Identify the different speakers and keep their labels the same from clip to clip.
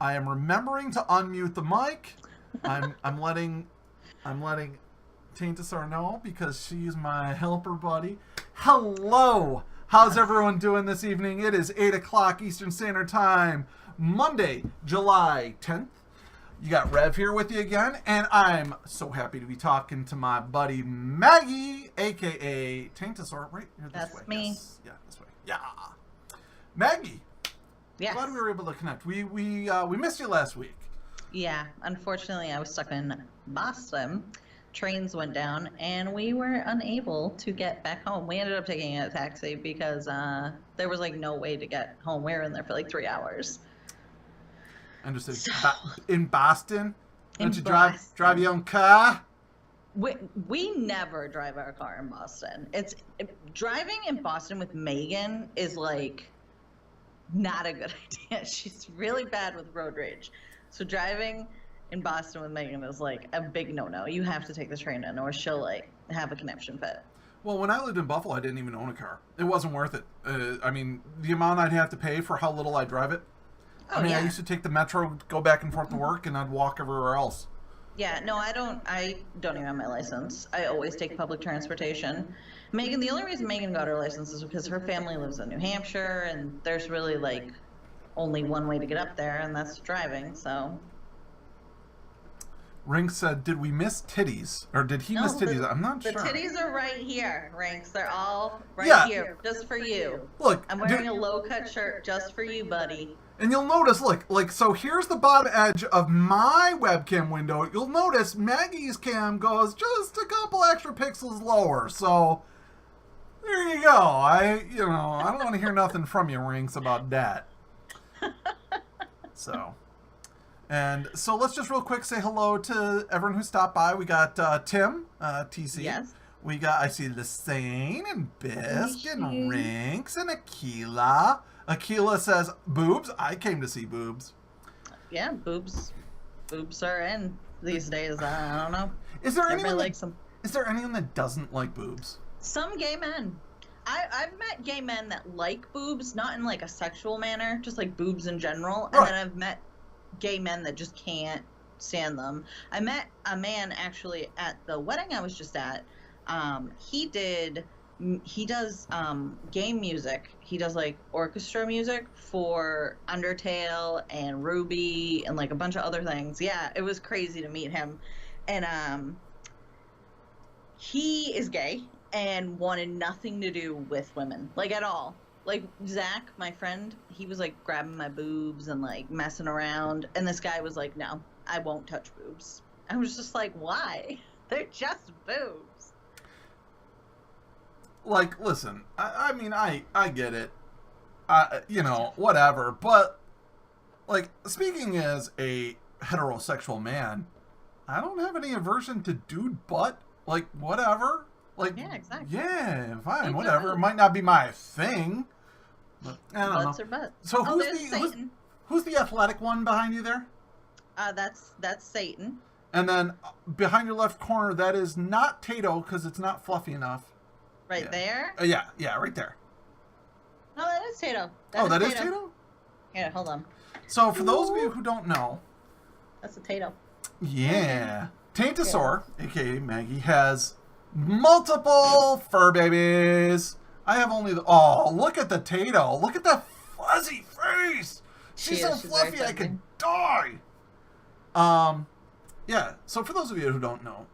Speaker 1: I am remembering to unmute the mic. I'm letting Taintasaur know because she's my helper buddy. Hello! How's everyone doing this evening? It is 8 o'clock Eastern Standard Time, Monday, July 10th. You got Rhev here with you again, and I'm so happy to be talking to my buddy Maggie, a.k.a. Taintasaur. Right? Here, this
Speaker 2: That's
Speaker 1: way.
Speaker 2: me.
Speaker 1: Yes. Yeah, this way. Yeah. Maggie.
Speaker 2: Yes.
Speaker 1: Glad we were able to connect. We missed you last week.
Speaker 2: Yeah, unfortunately, I was stuck in Boston. Trains went down, and we were unable to get back home. We ended up taking a taxi because there was like no way to get home. We were in there for like 3 hours.
Speaker 1: Understood.
Speaker 2: So,
Speaker 1: in Boston? Don't you
Speaker 2: Boston.
Speaker 1: drive your own car?
Speaker 2: We never drive our car in Boston. Driving in Boston with Megan is like not a good idea. She's really bad with road rage. So driving in Boston with Megan is like a big no-no. You have to take the train in or she'll like have a conniption fit.
Speaker 1: Well, when I lived in Buffalo, I didn't even own a car. It wasn't worth it. I mean, the amount I'd have to pay for how little I drive it.
Speaker 2: Oh,
Speaker 1: I mean,
Speaker 2: yeah.
Speaker 1: I used to take the metro, go back and forth to work, and I'd walk everywhere else.
Speaker 2: Yeah, no, I don't even have my license. I always take public transportation. Megan, the only reason Megan got her license is because her family lives in New Hampshire, and there's really like only one way to get up there, and that's driving, so.
Speaker 1: Rink said, did we miss titties? Or did he miss titties? I'm not sure.
Speaker 2: The titties are right here, Rinks. They're all right
Speaker 1: Yeah.
Speaker 2: here, just for you.
Speaker 1: Look,
Speaker 2: I'm wearing a low-cut shirt just for you, buddy.
Speaker 1: and you'll notice, look, so here's the bottom edge of my webcam window. You'll notice Maggie's cam goes just a couple extra pixels lower. So there you go. I don't want to hear nothing from you, Rinks, about that. And so let's just real quick say hello to everyone who stopped by. We got Tim, TC.
Speaker 2: Yes.
Speaker 1: We got, I see Lysane and Bisque and Rinks and Aquila. Aquila says, boobs. I came to see boobs.
Speaker 2: Yeah, boobs are in these days. I don't know.
Speaker 1: Is there
Speaker 2: Everybody
Speaker 1: anyone
Speaker 2: likes them.
Speaker 1: Is there anyone that doesn't like boobs?
Speaker 2: Some gay men. I've met gay men that like boobs, not in like a sexual manner, just like boobs in general. And
Speaker 1: Right.
Speaker 2: then I've met gay men that just can't stand them. I met a man actually at the wedding I was just at. He does game music. He does like orchestra music for Undertale and Ruby and like a bunch of other things. Yeah, it was crazy to meet him. And he is gay and wanted nothing to do with women, like at all. Like Zach, my friend, he was like grabbing my boobs and like messing around, and this guy was like, no, I won't touch boobs. I was just like, why? They're just boobs.
Speaker 1: Like, listen, I mean, I get it. Whatever. But, like, speaking as a heterosexual man, I don't have any aversion to dude butt. Like, whatever. Like,
Speaker 2: Yeah, exactly.
Speaker 1: Yeah, fine,
Speaker 2: Dude
Speaker 1: whatever.
Speaker 2: butt.
Speaker 1: It might not be my thing. But, I don't
Speaker 2: Butts
Speaker 1: know.
Speaker 2: are butts.
Speaker 1: So
Speaker 2: There's Satan.
Speaker 1: who's the athletic one behind you there?
Speaker 2: That's Satan.
Speaker 1: And then behind your left corner, that is not Tato because it's not fluffy enough.
Speaker 2: Right there?
Speaker 1: Yeah, right there.
Speaker 2: No, that is Tato.
Speaker 1: That is Tato?
Speaker 2: Here, hold on.
Speaker 1: So for those of you who don't know,
Speaker 2: That's a Tato.
Speaker 1: yeah, Taintasaur, aka Maggie, has multiple fur babies. I have only look at the Tato. Look at that fuzzy face. She's so fluffy I could die. Yeah, so for those of you who don't know,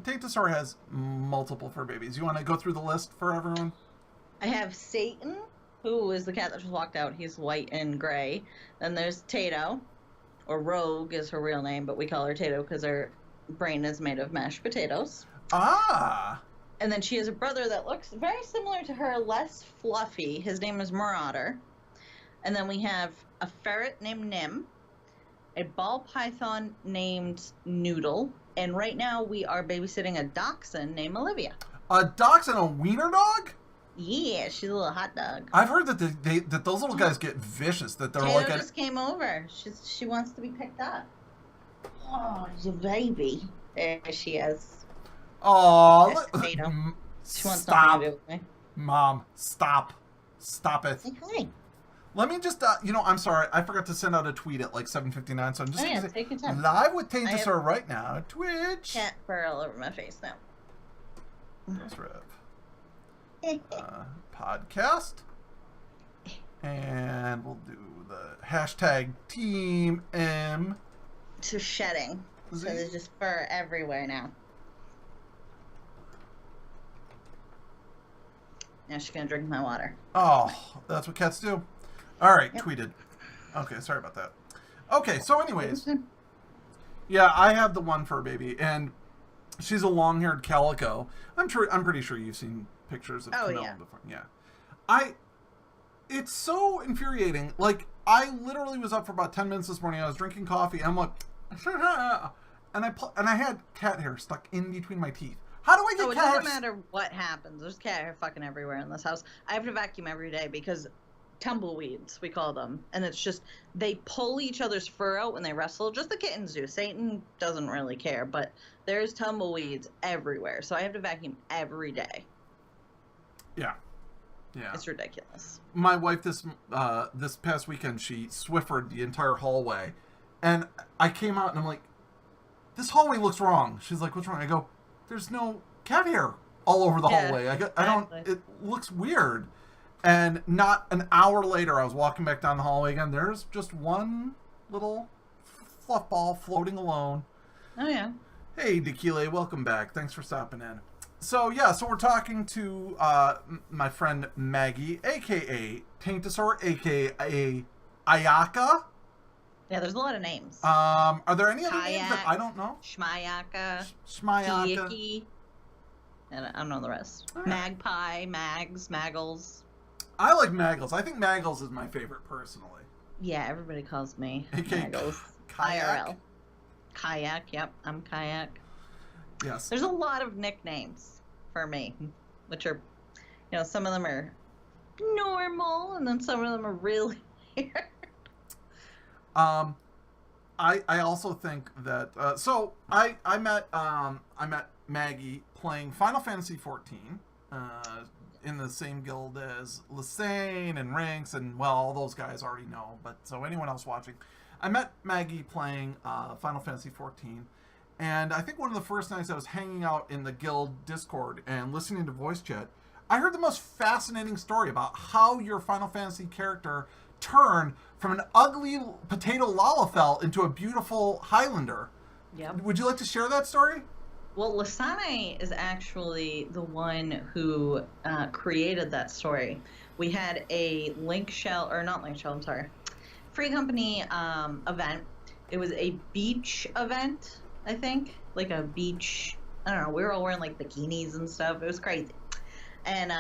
Speaker 1: Taintasaur has multiple fur babies. You want to go through the list for everyone?
Speaker 2: I have Satan, who is the cat that just walked out. He's white and gray. Then there's Tato, or Rogue is her real name, but we call her Tato because her brain is made of mashed potatoes.
Speaker 1: Ah.
Speaker 2: And then she has a brother that looks very similar to her, less fluffy. His name is Marauder. And then we have a ferret named Nim, a ball python named Noodle, and right now we are babysitting a dachshund named Olivia.
Speaker 1: A dachshund, a wiener dog?
Speaker 2: Yeah, she's a little hot dog.
Speaker 1: I've heard that that those little guys get vicious. That they're
Speaker 2: Tato
Speaker 1: like
Speaker 2: just came over. She wants to be picked up. Oh, she's a baby. There she is.
Speaker 1: Oh,
Speaker 2: Tato. She wants
Speaker 1: stop,
Speaker 2: nothing to do with me.
Speaker 1: Mom, stop it.
Speaker 2: Say hi.
Speaker 1: Let me just, I'm sorry. I forgot to send out a tweet at like 7:59, so I'm just going to
Speaker 2: take your time.
Speaker 1: Live with Taintasaur right now. Twitch.
Speaker 2: Cat fur all over my face now.
Speaker 1: That's Rhevs. Podcast. And we'll do the hashtag Team M.
Speaker 2: To shedding. So there's just fur everywhere now. Now she's going to drink my water.
Speaker 1: Oh, that's what cats do. All right, tweeted. Okay, sorry about that. Okay, so anyways. Yeah, I have the one fur baby, and she's a long-haired calico. I'm pretty sure you've seen pictures of Camilla before. Yeah. It's so infuriating. Like, I literally was up for about 10 minutes this morning. I was drinking coffee, and I'm like, and I had cat hair stuck in between my teeth. How do I get cat hair?
Speaker 2: It doesn't matter what happens. There's cat hair fucking everywhere in this house. I have to vacuum every day because tumbleweeds, we call them. And it's just, they pull each other's fur out when they wrestle. Just the kittens do. Satan doesn't really care, but there's tumbleweeds everywhere. So I have to vacuum every day.
Speaker 1: Yeah. Yeah.
Speaker 2: It's ridiculous.
Speaker 1: My wife this past weekend, she Swiffered the entire hallway. And I came out and I'm like, this hallway looks wrong. She's like, what's wrong? I go, there's no cat hair all over the hallway. It looks weird. And not an hour later, I was walking back down the hallway again. There's just one little fluff ball floating alone.
Speaker 2: Oh, yeah.
Speaker 1: Hey, Tequila, welcome back. Thanks for stopping in. So, yeah, so we're talking to my friend Maggie, a.k.a. Taintasaur, a.k.a. Ayaka.
Speaker 2: Yeah, there's a lot of names.
Speaker 1: Are there any other names that I don't know?
Speaker 2: Shmayaka.
Speaker 1: Shmayaka.
Speaker 2: And I don't know the rest.
Speaker 1: Right.
Speaker 2: Magpie, Mags, Maggles.
Speaker 1: I like Maggles. I think Maggles is my favorite, personally.
Speaker 2: Yeah, everybody calls me
Speaker 1: AKA
Speaker 2: Maggles.
Speaker 1: Kayak.
Speaker 2: IRL. Kayak, yep, I'm Kayak.
Speaker 1: Yes.
Speaker 2: There's a lot of nicknames for me, which are, some of them are normal, and then some of them are really weird.
Speaker 1: I also think that so I met Maggie playing Final Fantasy 14 in the same guild as Lysane and Ranks, and well, all those guys already know, but so anyone else watching, I met Maggie playing Final Fantasy 14, and I think one of the first nights I was hanging out in the guild Discord and listening to voice chat, I heard the most fascinating story about how your Final Fantasy character turned from an ugly potato Lalafell into a beautiful Highlander.
Speaker 2: Yep.
Speaker 1: Would you like to share that story?
Speaker 2: Well, Lysane is actually the one who created that story. We had a Free Company event. It was a beach event, I think. Like a beach, I don't know, we were all wearing like bikinis and stuff. It was crazy. And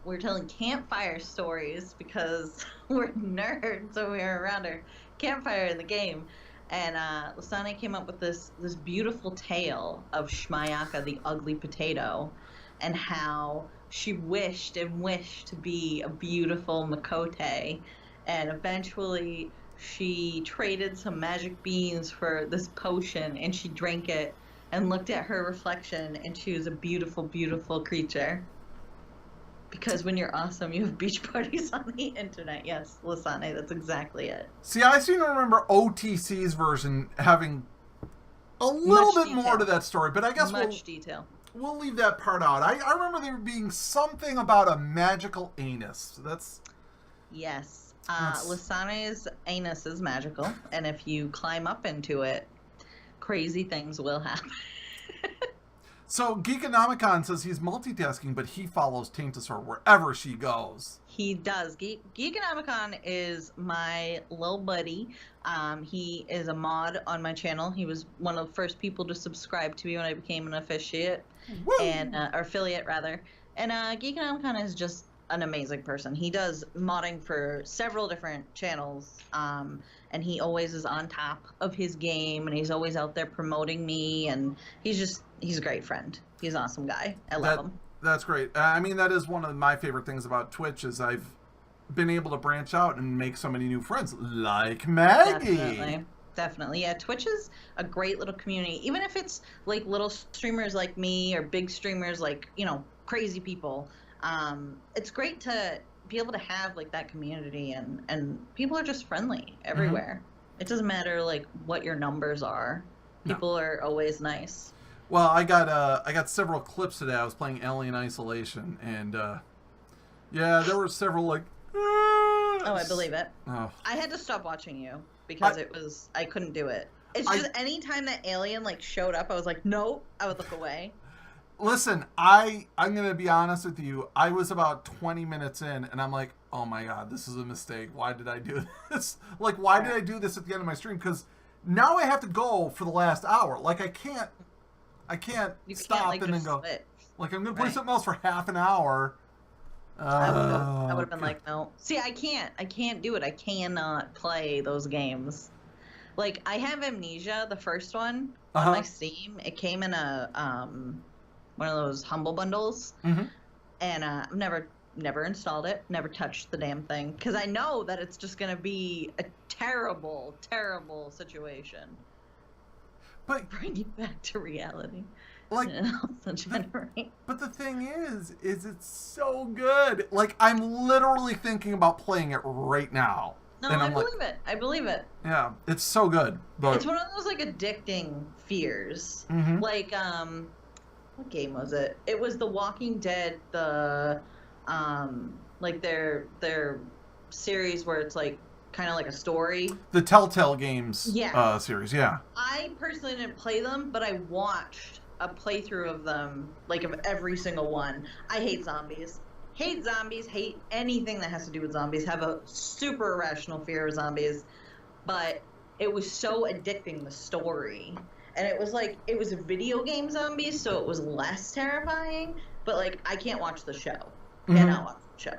Speaker 2: we were telling campfire stories because we're nerds, so we were around our campfire in the game. And Lysane came up with this beautiful tale of Shmayaka, the ugly potato, and how she wished and wished to be a beautiful Makote. And eventually she traded some magic beans for this potion, and she drank it and looked at her reflection, and she was a beautiful, beautiful creature. Because when you're awesome, you have beach parties on the internet. Yes, Lysane, that's exactly it.
Speaker 1: See, I seem to remember OTC's version having a little bit more to that story, but I guess we'll leave that part out. I remember there being something about a magical anus.
Speaker 2: Yes. Lysane's anus is magical, and if you climb up into it, crazy things will happen.
Speaker 1: So, Geekonomicon says he's multitasking, but he follows Taintasaur wherever she goes.
Speaker 2: He does. Geekonomicon is my little buddy. He is a mod on my channel. He was one of the first people to subscribe to me when I became an officiate.
Speaker 1: Woo!
Speaker 2: Or affiliate, rather. And Geekonomicon is just an amazing person. He does modding for several different channels, and he always is on top of his game, and he's always out there promoting me, and he's a great friend. He's an awesome guy. I love him.
Speaker 1: That's great. I mean, that is one of my favorite things about Twitch is I've been able to branch out and make so many new friends, like Maggie.
Speaker 2: Definitely. Yeah, Twitch is a great little community. Even if it's like little streamers like me or big streamers like, crazy people. It's great to be able to have like that community, and people are just friendly everywhere. It doesn't matter like what your numbers are. People are always nice.
Speaker 1: Well, I got several clips today. I was playing Alien Isolation, and yeah, there were several like.
Speaker 2: Oh, I believe it.
Speaker 1: Oh.
Speaker 2: I had to stop watching you because I couldn't do it. It's just any time that alien like showed up, I was like, nope, I would look away.
Speaker 1: Listen, I'm gonna be honest with you. I was about 20 minutes in, and I'm like, oh my god, this is a mistake. Why did I do this? Like, why did I do this at the end of my stream? Because now I have to go for the last hour. Like, I can't stop
Speaker 2: like,
Speaker 1: and then go.
Speaker 2: Split.
Speaker 1: Like, I'm gonna play something else for half an hour.
Speaker 2: I would have been like, no. See, I can't do it. I cannot play those games. Like, I have Amnesia, the first one, on my Steam. It came in a one of those Humble Bundles, and I've never installed it, never touched the damn thing, because I know that it's just gonna be a terrible, terrible situation.
Speaker 1: But
Speaker 2: bring you back to reality.
Speaker 1: Like, but the thing is it's so good. Like, I'm literally thinking about playing it right now.
Speaker 2: No, I believe it. I believe it.
Speaker 1: Yeah, it's so good. But
Speaker 2: it's one of those like addicting fears. Like, what game was it? It was The Walking Dead, the like their series where it's like kind of like a story. The Telltale Games series, yeah. I personally didn't play them, but I watched a playthrough of them, like of every single one. I hate zombies. Hate zombies, hate anything that has to do with zombies, have a super irrational fear of zombies. But it was so addicting, the story. And it was like, it was a video game zombies, so it was less terrifying. But like, I can't watch the show. Cannot watch the show.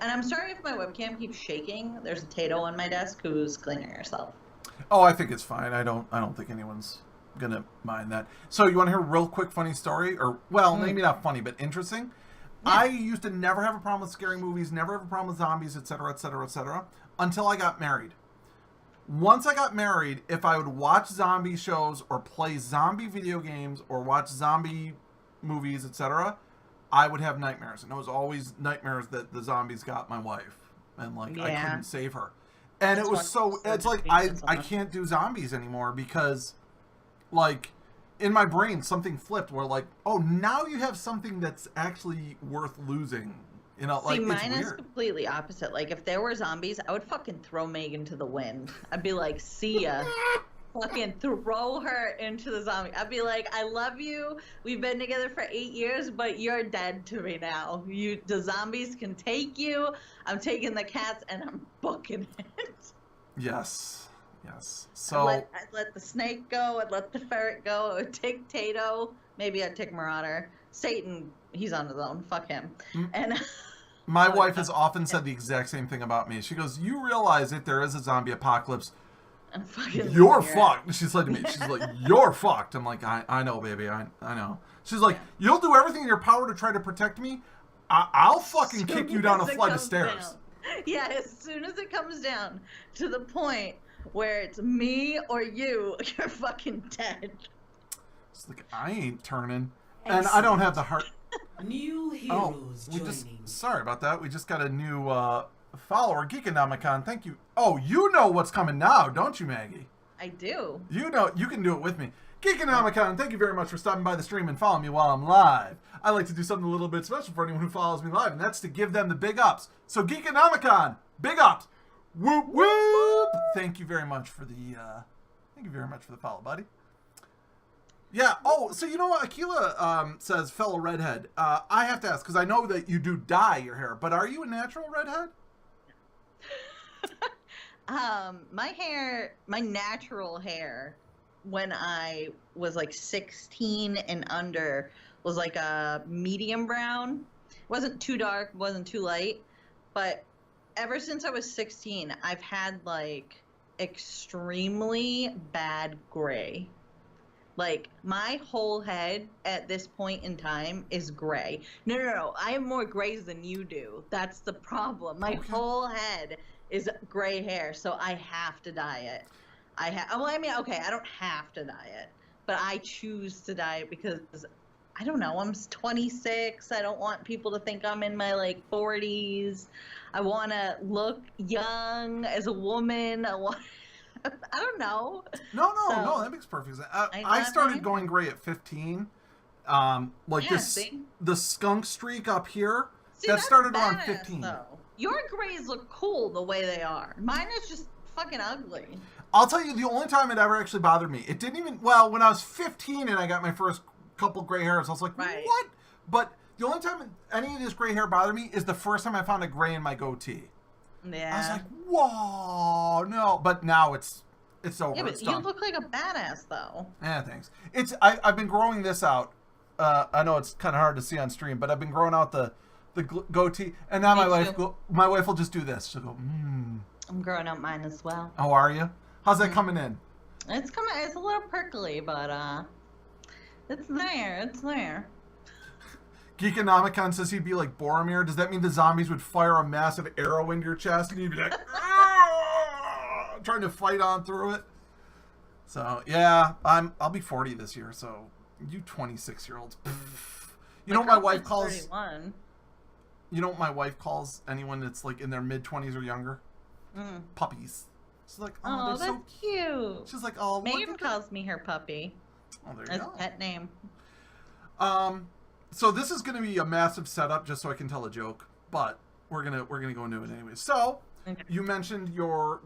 Speaker 2: And I'm sorry if my webcam keeps shaking. There's a Tato on my desk who's cleaning herself. Oh, I think it's fine. I don't think anyone's gonna mind that. So you want to hear a real quick funny story? Or, well, maybe not funny, but interesting? Yeah. I used to never have a problem with scary movies, never have a problem with zombies, etc., etc., etc., until I got married. Once I got married, if I would watch zombie shows or play zombie video games or watch zombie movies, etc., I would have nightmares. And it was always nightmares that the zombies got my wife. And, like, I couldn't save her. And it was so... It's like, I can't do zombies anymore because, like, in my brain, something flipped where, like, oh, now you have something that's actually worth losing. You know, like, mine is completely opposite. Like, if there were zombies, I would fucking throw Megan to the wind. I'd be like, see ya. Fucking throw her into the zombie. I'd be like, I love you. We've been together for 8 years, but you're dead to me now. The zombies can take you. I'm taking the cats and I'm booking it. Yes. Yes. So I'd let the snake go. I'd let the ferret go. I would take Tato. Maybe I'd take Marauder. Satan, he's on his own. Fuck him. And my wife has often said the exact same thing about me. She goes, you realize if there is a zombie apocalypse, you're fucked. She said to me, she's like, you're fucked. I'm like, I know, baby. I know. She's like, you'll do everything in your power to try to protect me. I'll fucking kick you down a flight of stairs. Yeah, as soon as it comes down to the point where it's me or you, you're fucking dead. It's like, I ain't turning. And I don't have the heart. New heroes joining. Sorry about that. We just got a new follower, Geekonomicon. Thank you. Oh, you know what's coming now, don't you, Maggie? I do. You know, you can do it with me. Geekonomicon, thank you very much for stopping by the stream and following me while I'm live. I like to do something a little bit special for anyone who follows me live, and that's to give them the big ups. So, Geekonomicon, big ups. Whoop, whoop. Thank you very much for the follow, buddy. Yeah. Oh, so you know what? Akila says, fellow redhead. I have to ask, because I know that you do dye your hair, but are you a natural redhead? My natural hair, when I was like 16 and under, was like a medium brown. It wasn't too dark, wasn't too light, but ever since I was 16, I've had like extremely bad gray. Like, my whole head at this point in time is gray. No. I have more grays than you do. That's the problem. My whole head is gray hair, so I have to dye it. I don't have to dye it, but I choose to dye it because I don't know. I'm 26. I don't want people to think I'm in my like 40s. I want to look young as a woman. I don't know.
Speaker 1: No, that makes perfect sense. I started going gray at 15.
Speaker 2: See?
Speaker 1: The skunk streak up here,
Speaker 2: See,
Speaker 1: that
Speaker 2: that's
Speaker 1: started around
Speaker 2: badass,
Speaker 1: 15.
Speaker 2: Though. Your grays look cool the way they are. Mine is just fucking ugly.
Speaker 1: I'll tell you, the only time it ever actually bothered me, it didn't even, well, when I was 15 and I got my first couple gray hairs, I was like, what? But the only time any of this gray hair bothered me is the first time I found a gray in my goatee.
Speaker 2: Yeah.
Speaker 1: I was like, whoa, no. But now it's over.
Speaker 2: Yeah, but
Speaker 1: it's done.
Speaker 2: you look like a badass, though.
Speaker 1: Yeah, thanks. I've been growing this out. I know it's kind of hard to see on stream, but I've been growing out the goatee, and now my wife will just do this. She'll go,
Speaker 2: I'm growing out mine as well.
Speaker 1: Oh, are you? How's that coming in?
Speaker 2: It's coming. It's a little prickly, but it's there. It's there.
Speaker 1: Geekonomicon says he'd be like Boromir. Does that mean the zombies would fire a massive arrow into your chest and you'd be like, trying to fight on through it? So yeah, I'll be 40 this year. So you 26-year-olds. You know what my wife calls?
Speaker 2: 31.
Speaker 1: You know what my wife calls anyone that's like in their mid-20s or younger? Puppies. She's like,
Speaker 2: oh,
Speaker 1: they're
Speaker 2: that's
Speaker 1: so
Speaker 2: cute.
Speaker 1: She's like, oh,
Speaker 2: Megan calls me her puppy.
Speaker 1: Oh, there you
Speaker 2: As
Speaker 1: go.
Speaker 2: a pet name.
Speaker 1: So this is going to be a massive setup just so I can tell a joke, but we're gonna go into it anyway. So you mentioned your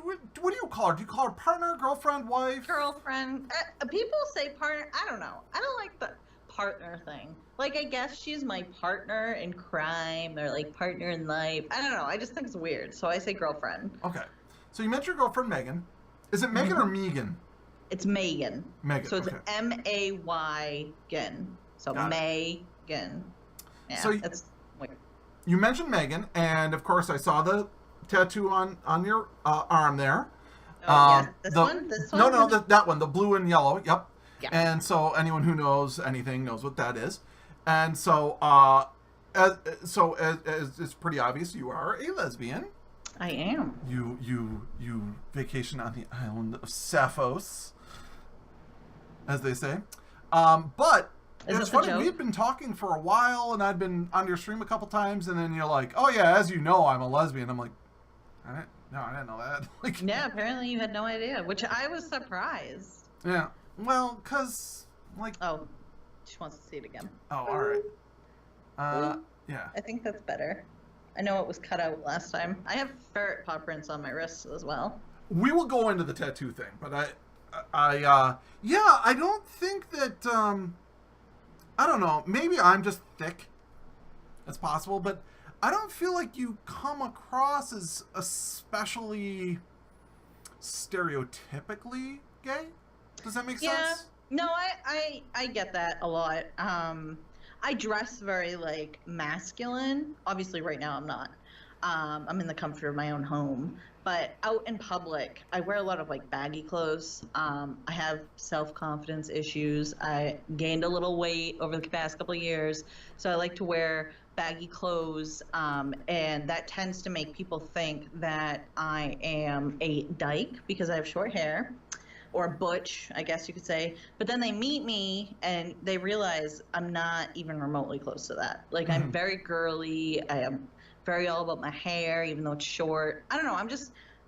Speaker 1: what do you call her? Do you call her partner, girlfriend, wife?
Speaker 2: Girlfriend. People say partner. I don't know. I don't like the partner thing. Like, I guess she's my partner in crime or like partner in life. I don't know. I just think it's weird. So I say girlfriend.
Speaker 1: Okay. So you mentioned your girlfriend Megan. Is it Megan or Megan?
Speaker 2: It's Megan.
Speaker 1: Megan.
Speaker 2: So it's
Speaker 1: okay.
Speaker 2: M-A-Y-Gan. So
Speaker 1: Got
Speaker 2: Megan. Yeah,
Speaker 1: so
Speaker 2: that's weird.
Speaker 1: You mentioned Megan, and of course I saw the tattoo on your arm there.
Speaker 2: Oh, yeah. This one?
Speaker 1: No, that one, the blue and yellow. Yep.
Speaker 2: Yeah.
Speaker 1: And so anyone who knows anything knows what that is. And so, as it's pretty obvious, you are a lesbian.
Speaker 2: I am.
Speaker 1: You vacation on the island of Sapphos, as they say. But it's funny, we've been talking for a while, and I've been on your stream a couple times, and then you're like, oh yeah, as you know, I'm a lesbian. I'm like, I didn't know that. Like,
Speaker 2: yeah, apparently you had no idea, which I was surprised.
Speaker 1: Yeah. Well, because, like...
Speaker 2: Oh, she wants to see it again.
Speaker 1: Oh, all right. Yeah.
Speaker 2: I think that's better. I know it was cut out last time. I have ferret paw prints on my wrists as well.
Speaker 1: We will go into the tattoo thing, but I don't think that, I don't know, maybe I'm just thick. That's possible, but I don't feel like you come across as especially stereotypically gay. Does that make sense?
Speaker 2: No, I get that a lot. I dress very like masculine. Obviously right now I'm not. I'm in the comfort of my own home, but out in public, I wear a lot of like baggy clothes. I have self-confidence issues. I gained a little weight over the past couple of years, so I like to wear baggy clothes, and that tends to make people think that I am a dyke because I have short hair. Or butch, I guess you could say. But then they meet me and they realize I'm not even remotely close to that. Like, I'm very girly. I am very all about my hair, even though it's short. I don't know.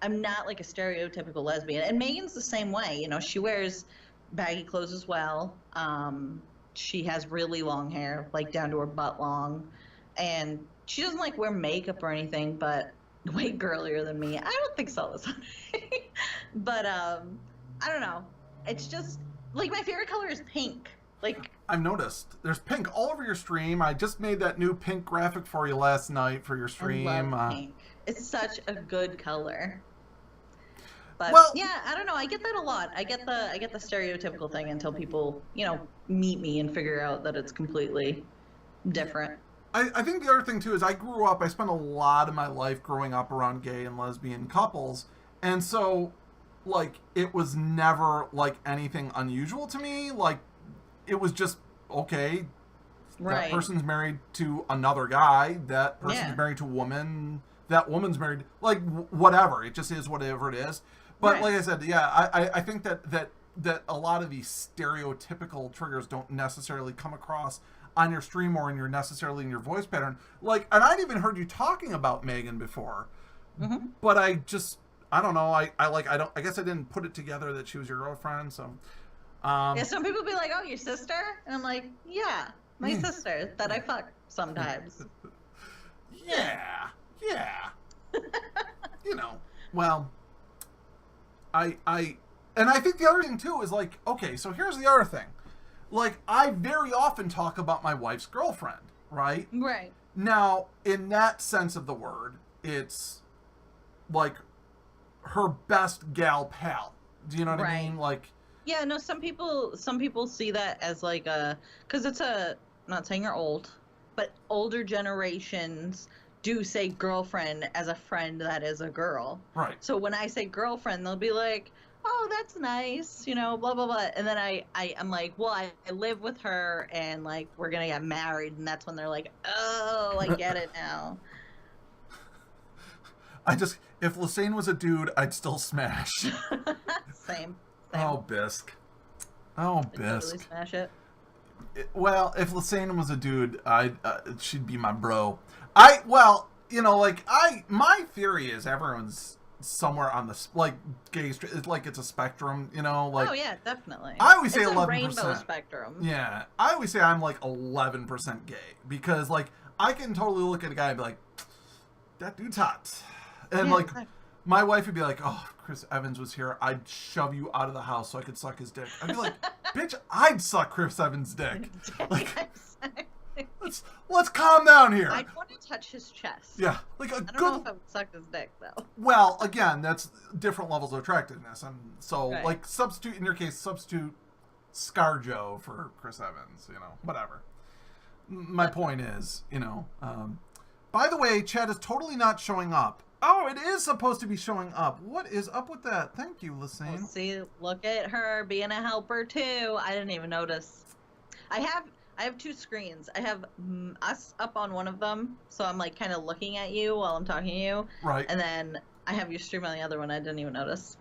Speaker 2: I'm not like a stereotypical lesbian. And Megan's the same way. You know, she wears baggy clothes as well. She has really long hair, like down to her butt long. And she doesn't like wear makeup or anything, but way girlier than me. I don't think so. But, I don't know. It's just like my favorite color is pink. Like,
Speaker 1: I've noticed there's pink all over your stream. I just made that new pink graphic for you last night for your stream.
Speaker 2: I love pink. It's such a good color. But yeah, I don't know. I get that a lot. I get the stereotypical thing until people, meet me and figure out that it's completely different.
Speaker 1: I think the other thing too is I spent a lot of my life growing up around gay and lesbian couples, and so like it was never like anything unusual to me. Like it was just okay.
Speaker 2: Right.
Speaker 1: That person's married to another guy. That person's married to a woman. That woman's married. Like whatever. It just is whatever it is. But like I said, yeah, I think that that a lot of these stereotypical triggers don't necessarily come across on your stream or in your necessarily in your voice pattern. Like, and I'd even heard you talking about Megan before, but I don't know. I guess I didn't put it together that she was your girlfriend. So,
Speaker 2: yeah, some people be like, "Oh, your sister," and I'm like, "Yeah, my sister that I fuck sometimes."
Speaker 1: Yeah. You know, well, and I think the other thing too is like, okay, so here's the other thing. Like, I very often talk about my wife's girlfriend, right?
Speaker 2: Right.
Speaker 1: Now, in that sense of the word, it's like her best gal pal. Do you know what I mean? Like,
Speaker 2: yeah, no, some people see that as like because it's I'm not saying you're old, but older generations do say girlfriend as a friend that is a girl.
Speaker 1: Right.
Speaker 2: So when I say girlfriend, they'll be like, "Oh, that's nice," you know, blah blah blah. And then I'm like, "Well, I live with her, and like we're gonna get married," and that's when they're like, "Oh, I get it now."
Speaker 1: If Lassane was a dude, I'd still smash.
Speaker 2: Same.
Speaker 1: Oh, Bisk. Oh,
Speaker 2: I'd totally smash it.
Speaker 1: Well, if Lassane was a dude, she'd be my bro. My theory is everyone's somewhere on the, like, gay, it's like it's a spectrum, you know, like.
Speaker 2: Oh, yeah, definitely.
Speaker 1: I always say 11%.
Speaker 2: It's a rainbow spectrum.
Speaker 1: Yeah. I always say I'm like 11% gay because, like, I can totally look at a guy and be like, that dude's hot. And,
Speaker 2: yeah,
Speaker 1: like,
Speaker 2: exactly.
Speaker 1: My wife would be like, oh, if Chris Evans was here, I'd shove you out of the house so I could suck his dick. I'd be like, bitch, I'd suck Chris Evans' dick. Like, let's calm down here.
Speaker 2: I'd want to touch his chest.
Speaker 1: Yeah, like
Speaker 2: I don't know if I would suck his dick, though.
Speaker 1: Well, again, that's different levels of attractiveness. And so,
Speaker 2: right.
Speaker 1: Like, in your case, substitute ScarJo for Chris Evans, you know, whatever. My point is, you know, by the way, Chad is totally not showing up. Oh, it is supposed to be showing up. What is up with that? Thank you, Lassane.
Speaker 2: Well, see, look at her being a helper too. I didn't even notice. I have two screens. I have us up on one of them, so I'm like kind of looking at you while I'm talking to you.
Speaker 1: Right.
Speaker 2: And then I have your stream on the other one. I didn't even notice.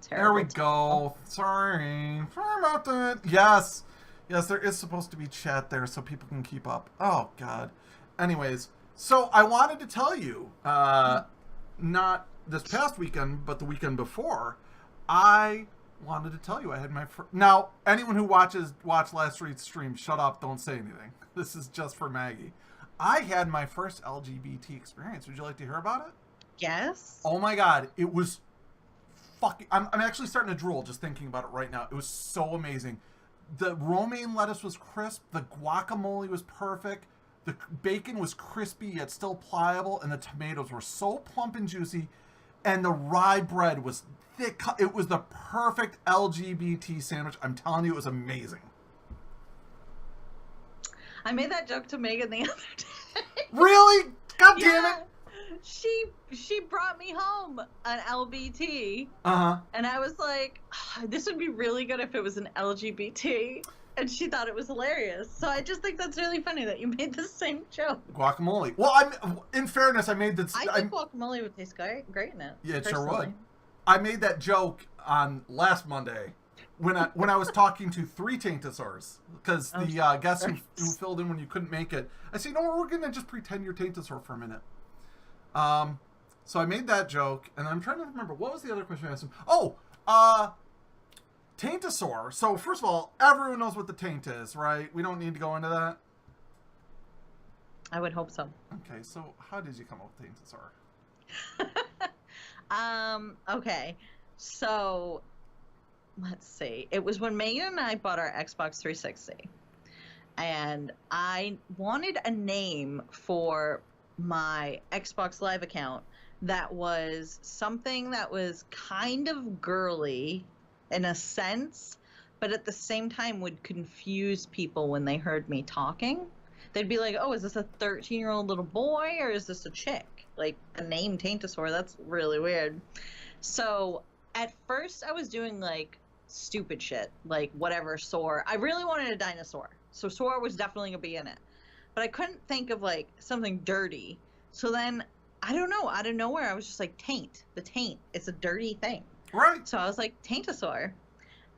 Speaker 1: Terrible. There we go. Sorry about that. Yes, there is supposed to be chat there so people can keep up. Oh God. Anyways. So I wanted to tell you, not this past weekend, but the weekend before, I wanted to tell you I had my now, anyone who watched last week's stream, shut up, don't say anything. This is just for Maggie. I had my first LGBT experience. Would you like to hear about it?
Speaker 2: Yes.
Speaker 1: Oh my God, it was fucking, I'm actually starting to drool just thinking about it right now. It was so amazing. The romaine lettuce was crisp, the guacamole was perfect. The bacon was crispy yet still pliable, and the tomatoes were so plump and juicy, and the rye bread was thick. It was the perfect LGBT sandwich. I'm telling you, it was amazing.
Speaker 2: I made that joke to Megan the other day.
Speaker 1: Really? God damn it!
Speaker 2: She brought me home an LBT. And I was like, oh, this would be really good if it was an LGBT. And she thought it was hilarious. So I just think that's really funny that you made the same joke.
Speaker 1: Guacamole. Well, in fairness, I made this.
Speaker 2: I think guacamole would taste great in it.
Speaker 1: Yeah, it sure would. I made that joke on last Monday when I was talking to 3 Taintasaurs because the guest who filled in when you couldn't make it. I said, no, we're gonna just pretend you're Taintasaur for a minute. So I made that joke, and I'm trying to remember what was the other question I asked him. Oh, Taintasaur. So first of all, everyone knows what the taint is, right? We don't need to go into that.
Speaker 2: I would hope so.
Speaker 1: Okay, so how did you come up with Taintasaur?
Speaker 2: Okay. So let's see. It was when Megan and I bought our Xbox 360. And I wanted a name for my Xbox Live account that was something that was kind of girly in a sense, but at the same time would confuse people when they heard me talking. They'd be like, oh, is this a 13-year-old little boy or is this a chick? Like, the name Taintasaur, that's really weird. So at first I was doing like stupid shit, like whatever, Soar. I really wanted a dinosaur. So Soar was definitely gonna be in it. But I couldn't think of like something dirty. So then, I don't know, out of nowhere, I was just like, taint. The taint. It's a dirty thing.
Speaker 1: Right.
Speaker 2: So I was like, Taintasaur.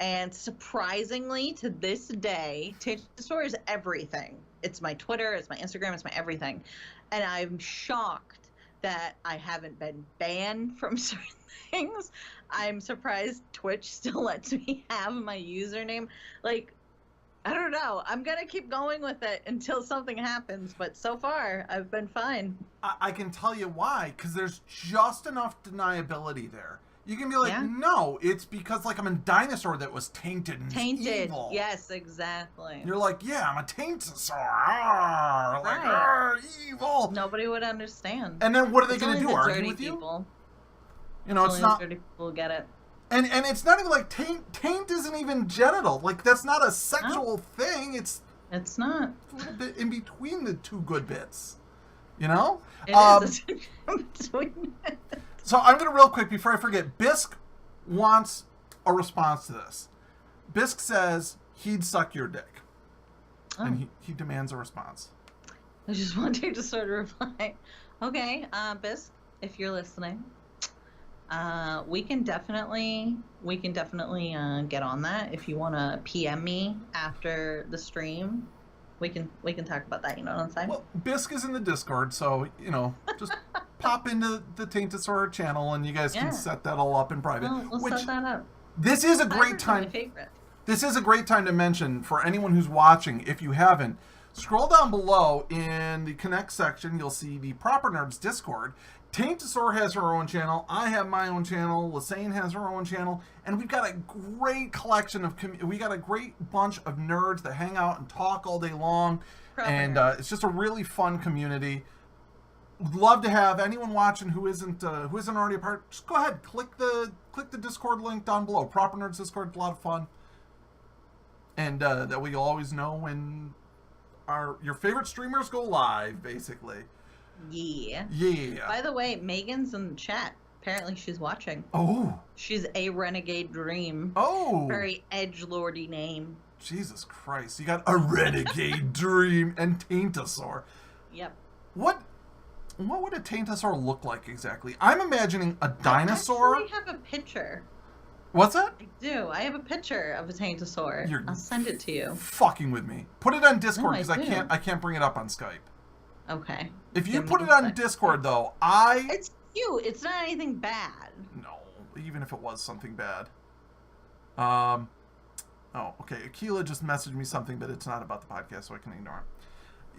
Speaker 2: And surprisingly, to this day, Taintasaur is everything. It's my Twitter, it's my Instagram, it's my everything. And I'm shocked that I haven't been banned from certain things. I'm surprised Twitch still lets me have my username. Like, I don't know. I'm going to keep going with it until something happens. But so far, I've been fine.
Speaker 1: I can tell you why. Because there's just enough deniability there. You can be like, no, it's because like I'm a dinosaur that was tainted and evil.
Speaker 2: Yes, exactly.
Speaker 1: You're like, yeah, I'm a Taintasaur. Like, evil.
Speaker 2: Nobody would understand.
Speaker 1: And then what are they going to do? Argue with
Speaker 2: people.
Speaker 1: You know, it's not.
Speaker 2: Dirty people get it.
Speaker 1: And it's not even like taint isn't even genital. Like that's not a sexual thing. It's
Speaker 2: not.
Speaker 1: It's a little bit in between the two good bits. You know?
Speaker 2: It is in between it.
Speaker 1: So I'm going to real quick, before I forget, Bisk wants a response to this. Bisk says he'd suck your dick. Oh. And he demands a response.
Speaker 2: I just wanted to sort of reply, okay, Bisk, if you're listening, we can definitely get on that. If you want to PM me after the stream, we can talk about that, you know what I'm saying?
Speaker 1: Well, Bisk is in the Discord, so, you know, just pop into the Taintasaur channel and you guys can set that all up in private.
Speaker 2: Well, we'll set that up.
Speaker 1: This is a great time.
Speaker 2: My favorite.
Speaker 1: This is a great time to mention for anyone who's watching, if you haven't, scroll down below in the Connect section, you'll see the Proper Nerds Discord. Taintasaur has her own channel. I have my own channel. Lassane has her own channel. And we've got a great collection of... we got a great bunch of nerds that hang out and talk all day long. And it's just a really fun community. Would love to have anyone watching who isn't already a part. Just go ahead, click the Discord link down below. Proper Nerds Discord is a lot of fun. And that way you'll always know when your favorite streamers go live, basically.
Speaker 2: Yeah.
Speaker 1: Yeah.
Speaker 2: By the way, Megan's in the chat. Apparently she's watching.
Speaker 1: Oh.
Speaker 2: She's a Renegade Dream.
Speaker 1: Oh.
Speaker 2: Very edgelordy name.
Speaker 1: Jesus Christ. You got a Renegade Dream and Taintasaur.
Speaker 2: Yep.
Speaker 1: What would a Taintasaur look like exactly? I'm imagining a dinosaur.
Speaker 2: I actually have a picture.
Speaker 1: What's that?
Speaker 2: I do. I have a picture of a Taintasaur. I'll send it to you.
Speaker 1: Fucking with me. Put it on Discord because I can't bring it up on Skype.
Speaker 2: Okay.
Speaker 1: If you put it on Discord though,
Speaker 2: It's cute. It's not anything bad.
Speaker 1: No, even if it was something bad. Oh, okay. Akila just messaged me something, but it's not about the podcast, so I can ignore it.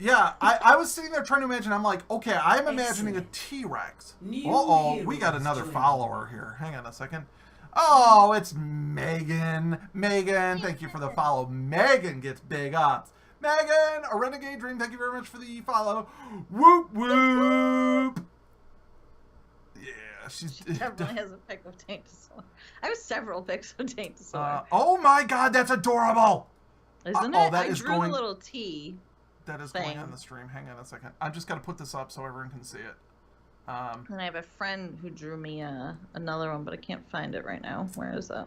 Speaker 1: Yeah, I was sitting there trying to imagine. I'm like, okay, I'm imagining a T-Rex. Uh-oh, we got another follower here. Hang on a second. Oh, it's Megan. Megan, thank you for the follow. Megan gets big ups. Megan, a Renegade Dream, thank you very much for the follow. Whoop, whoop. Yeah,
Speaker 2: she definitely has a pic of Taintasaur. I have several pics of Taintasaur.
Speaker 1: Oh my god, that's adorable.
Speaker 2: Isn't it? I drew a little T.
Speaker 1: That is going on the stream. Hang on a second. I've just got to put this up so everyone can see it.
Speaker 2: And I have a friend who drew me another one, but I can't find it right now. Where is that?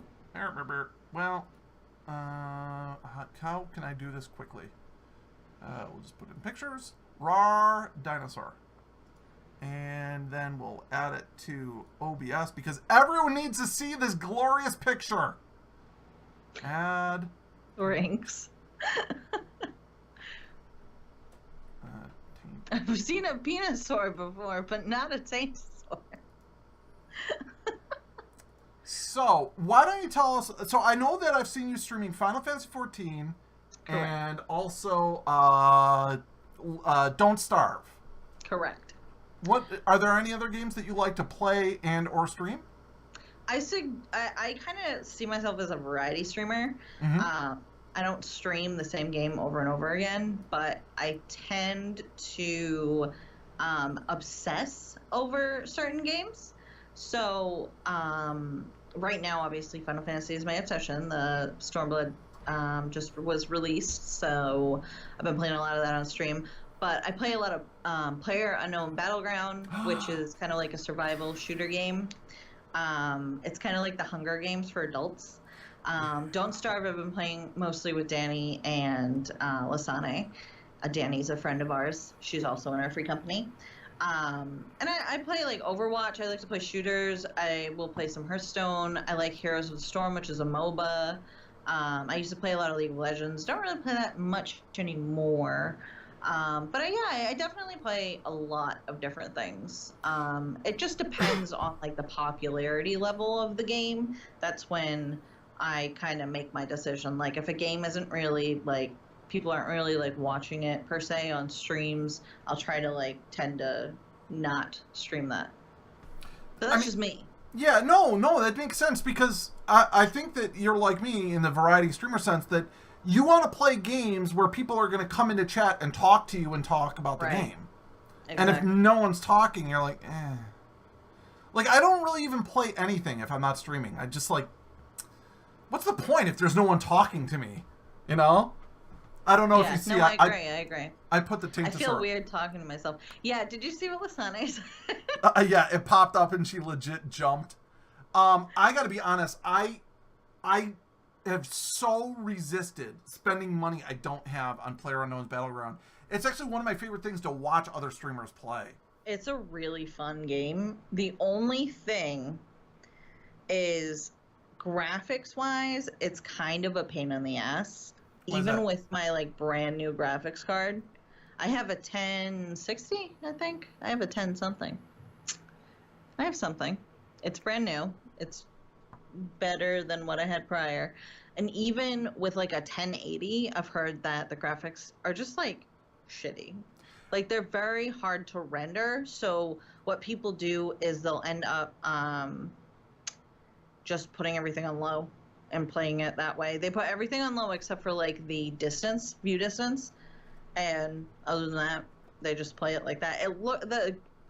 Speaker 1: Well, how can I do this quickly? We'll just put in pictures. Rawr dinosaur. And then we'll add it to OBS because everyone needs to see this glorious picture. Add.
Speaker 2: Rinks. I've seen a Penisaur before, but not a Taintasaur.
Speaker 1: So, why don't you tell us... So, I know that I've seen you streaming Final Fantasy XIV and also Don't Starve.
Speaker 2: Correct.
Speaker 1: Are there any other games that you like to play and or stream?
Speaker 2: I kind of see myself as a variety streamer.
Speaker 1: Mm-hmm.
Speaker 2: I don't stream the same game over and over again, but I tend to obsess over certain games. So right now, obviously, Final Fantasy is my obsession. The Stormblood just was released, so I've been playing a lot of that on stream. But I play a lot of PlayerUnknown Battleground, which is kind of like a survival shooter game. It's kind of like the Hunger Games for adults. Don't Starve, I've been playing mostly with Danny and Lassane. Danny's a friend of ours. She's also in our free company. And I play like Overwatch. I like to play shooters. I will play some Hearthstone. I like Heroes of the Storm, which is a MOBA. I used to play a lot of League of Legends. Don't really play that much anymore. I definitely play a lot of different things. It just depends on like the popularity level of the game. That's when I kind of make my decision. Like if a game isn't really like people aren't really like watching it per se on streams, I'll try to like tend to not stream that. So that's just me.
Speaker 1: Yeah, no, that makes sense because I think that you're like me in the variety streamer sense that you want to play games where people are going to come into chat and talk to you and talk about the game. Exactly. And if no one's talking, you're like, eh. Like, I don't really even play anything if I'm not streaming. I just like, what's the point if there's no one talking to me? You know? I don't know if you see.
Speaker 2: No, I agree.
Speaker 1: I put the Taintasaur.
Speaker 2: I feel weird talking to myself. Yeah, did you see what Lasane said?
Speaker 1: Yeah, it popped up and she legit jumped. I gotta be honest, I have so resisted spending money I don't have on PlayerUnknown's Battleground. It's actually one of my favorite things to watch other streamers play. It's
Speaker 2: a really fun game. The only thing is, graphics-wise, it's kind of a pain in the ass. Even with my like brand new graphics card. I have a 1060, I think. I have a 10 something. I have something. It's brand new. It's better than what I had prior. And even with like a 1080, I've heard that the graphics are just like shitty. Like they're very hard to render. So what people do is they'll end up just putting everything on low and playing it that way. They put everything on low except for like the distance, view distance. And other than that, they just play it like that.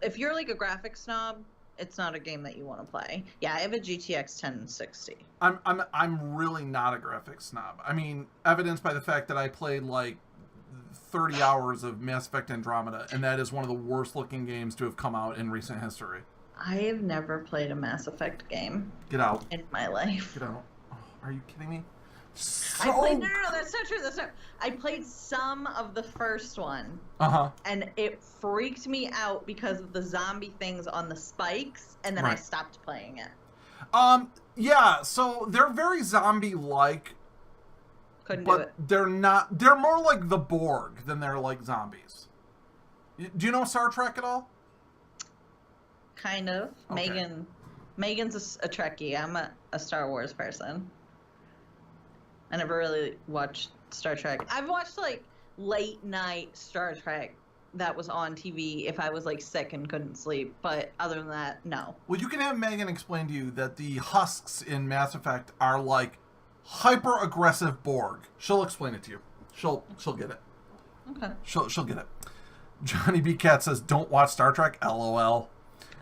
Speaker 2: If you're like a graphics snob, it's not a game that you want to play. Yeah, I have a GTX 1060.
Speaker 1: I'm really not a graphics snob. I mean, evidenced by the fact that I played like 30 hours of Mass Effect Andromeda, and that is one of the worst looking games to have come out in recent history.
Speaker 2: I have never played a Mass Effect game.
Speaker 1: Get out.
Speaker 2: In my life.
Speaker 1: Get out. Oh, are you kidding me?
Speaker 2: No, that's not true. I played some of the first one. And it freaked me out because of the zombie things on the spikes, and then I stopped playing it.
Speaker 1: Yeah, so they're very zombie-like.
Speaker 2: Couldn't do it.
Speaker 1: They're not. They're more like the Borg than they're like zombies. Do you know Star Trek at all?
Speaker 2: Kind of. Okay. Megan's a Trekkie. I'm a Star Wars person. I never really watched Star Trek. I've watched like late night Star Trek that was on TV if I was like sick and couldn't sleep, but other than that, no.
Speaker 1: Well, you can have Megan explain to you that the husks in Mass Effect are like hyper aggressive Borg. She'll explain it to you. She'll get it.
Speaker 2: Okay.
Speaker 1: She'll get it. Johnny B. Cat says, "Don't watch Star Trek." LOL.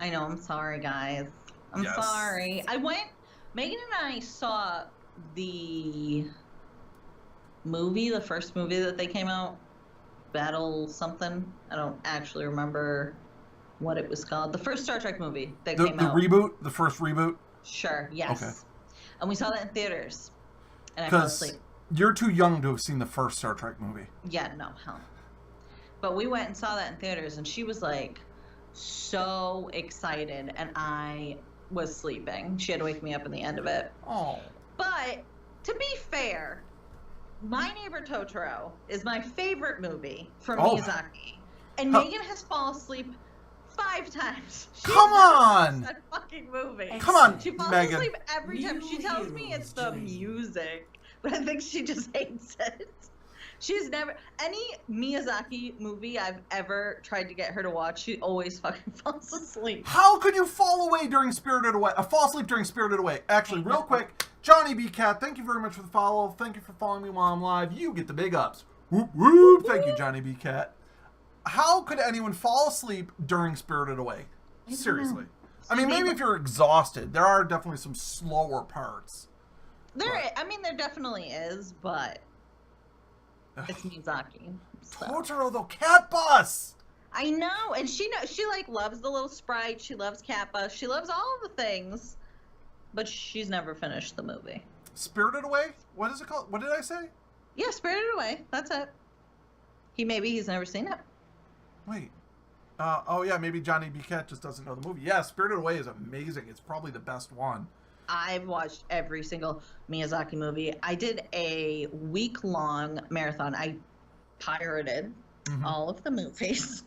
Speaker 2: I know. I'm sorry, guys. I'm sorry. Megan and I saw the first movie that they came out, Battle something. I don't actually remember what it was called. The first Star Trek movie that came out.
Speaker 1: The first reboot?
Speaker 2: Sure, yes. Okay. And we saw that in theaters. And I fell asleep.
Speaker 1: You're too young to have seen the first Star Trek movie.
Speaker 2: Yeah, no, hell. But we went and saw that in theaters, and she was like so excited, and I was sleeping. She had to wake me up in the end of it.
Speaker 1: Oh.
Speaker 2: But to be fair, My Neighbor Totoro is my favorite movie from Miyazaki. And Megan has fallen asleep 5 times.
Speaker 1: Come on!
Speaker 2: That fucking movie.
Speaker 1: Come on,
Speaker 2: she falls
Speaker 1: Megan.
Speaker 2: asleep every time. She tells me it's the music, but I think she just hates it. She's never any Miyazaki movie I've ever tried to get her to watch. She always fucking falls asleep.
Speaker 1: How could you fall asleep during Spirited Away? Actually, real quick, Johnny B. Cat, thank you very much for the follow. Thank you for following me while I'm live. You get the big ups. Whoop whoop. Thank you, Johnny B. Cat. How could anyone fall asleep during Spirited Away? Seriously. I mean, maybe if you're exhausted, there are definitely some slower parts.
Speaker 2: There definitely is, but it's Miyazaki. So.
Speaker 1: Totoro, though, Cat Bus!
Speaker 2: I know, and she like loves the little sprite. She loves Cat Bus. She loves all the things, but she's never finished the movie.
Speaker 1: Spirited Away? What is it called? What did I say?
Speaker 2: Yeah, Spirited Away. That's it. He's never seen it.
Speaker 1: Wait. Oh yeah, maybe Johnny B. Cat just doesn't know the movie. Yeah, Spirited Away is amazing. It's probably the best one.
Speaker 2: I've watched every single Miyazaki movie. I did a week-long marathon. I pirated all of the movies,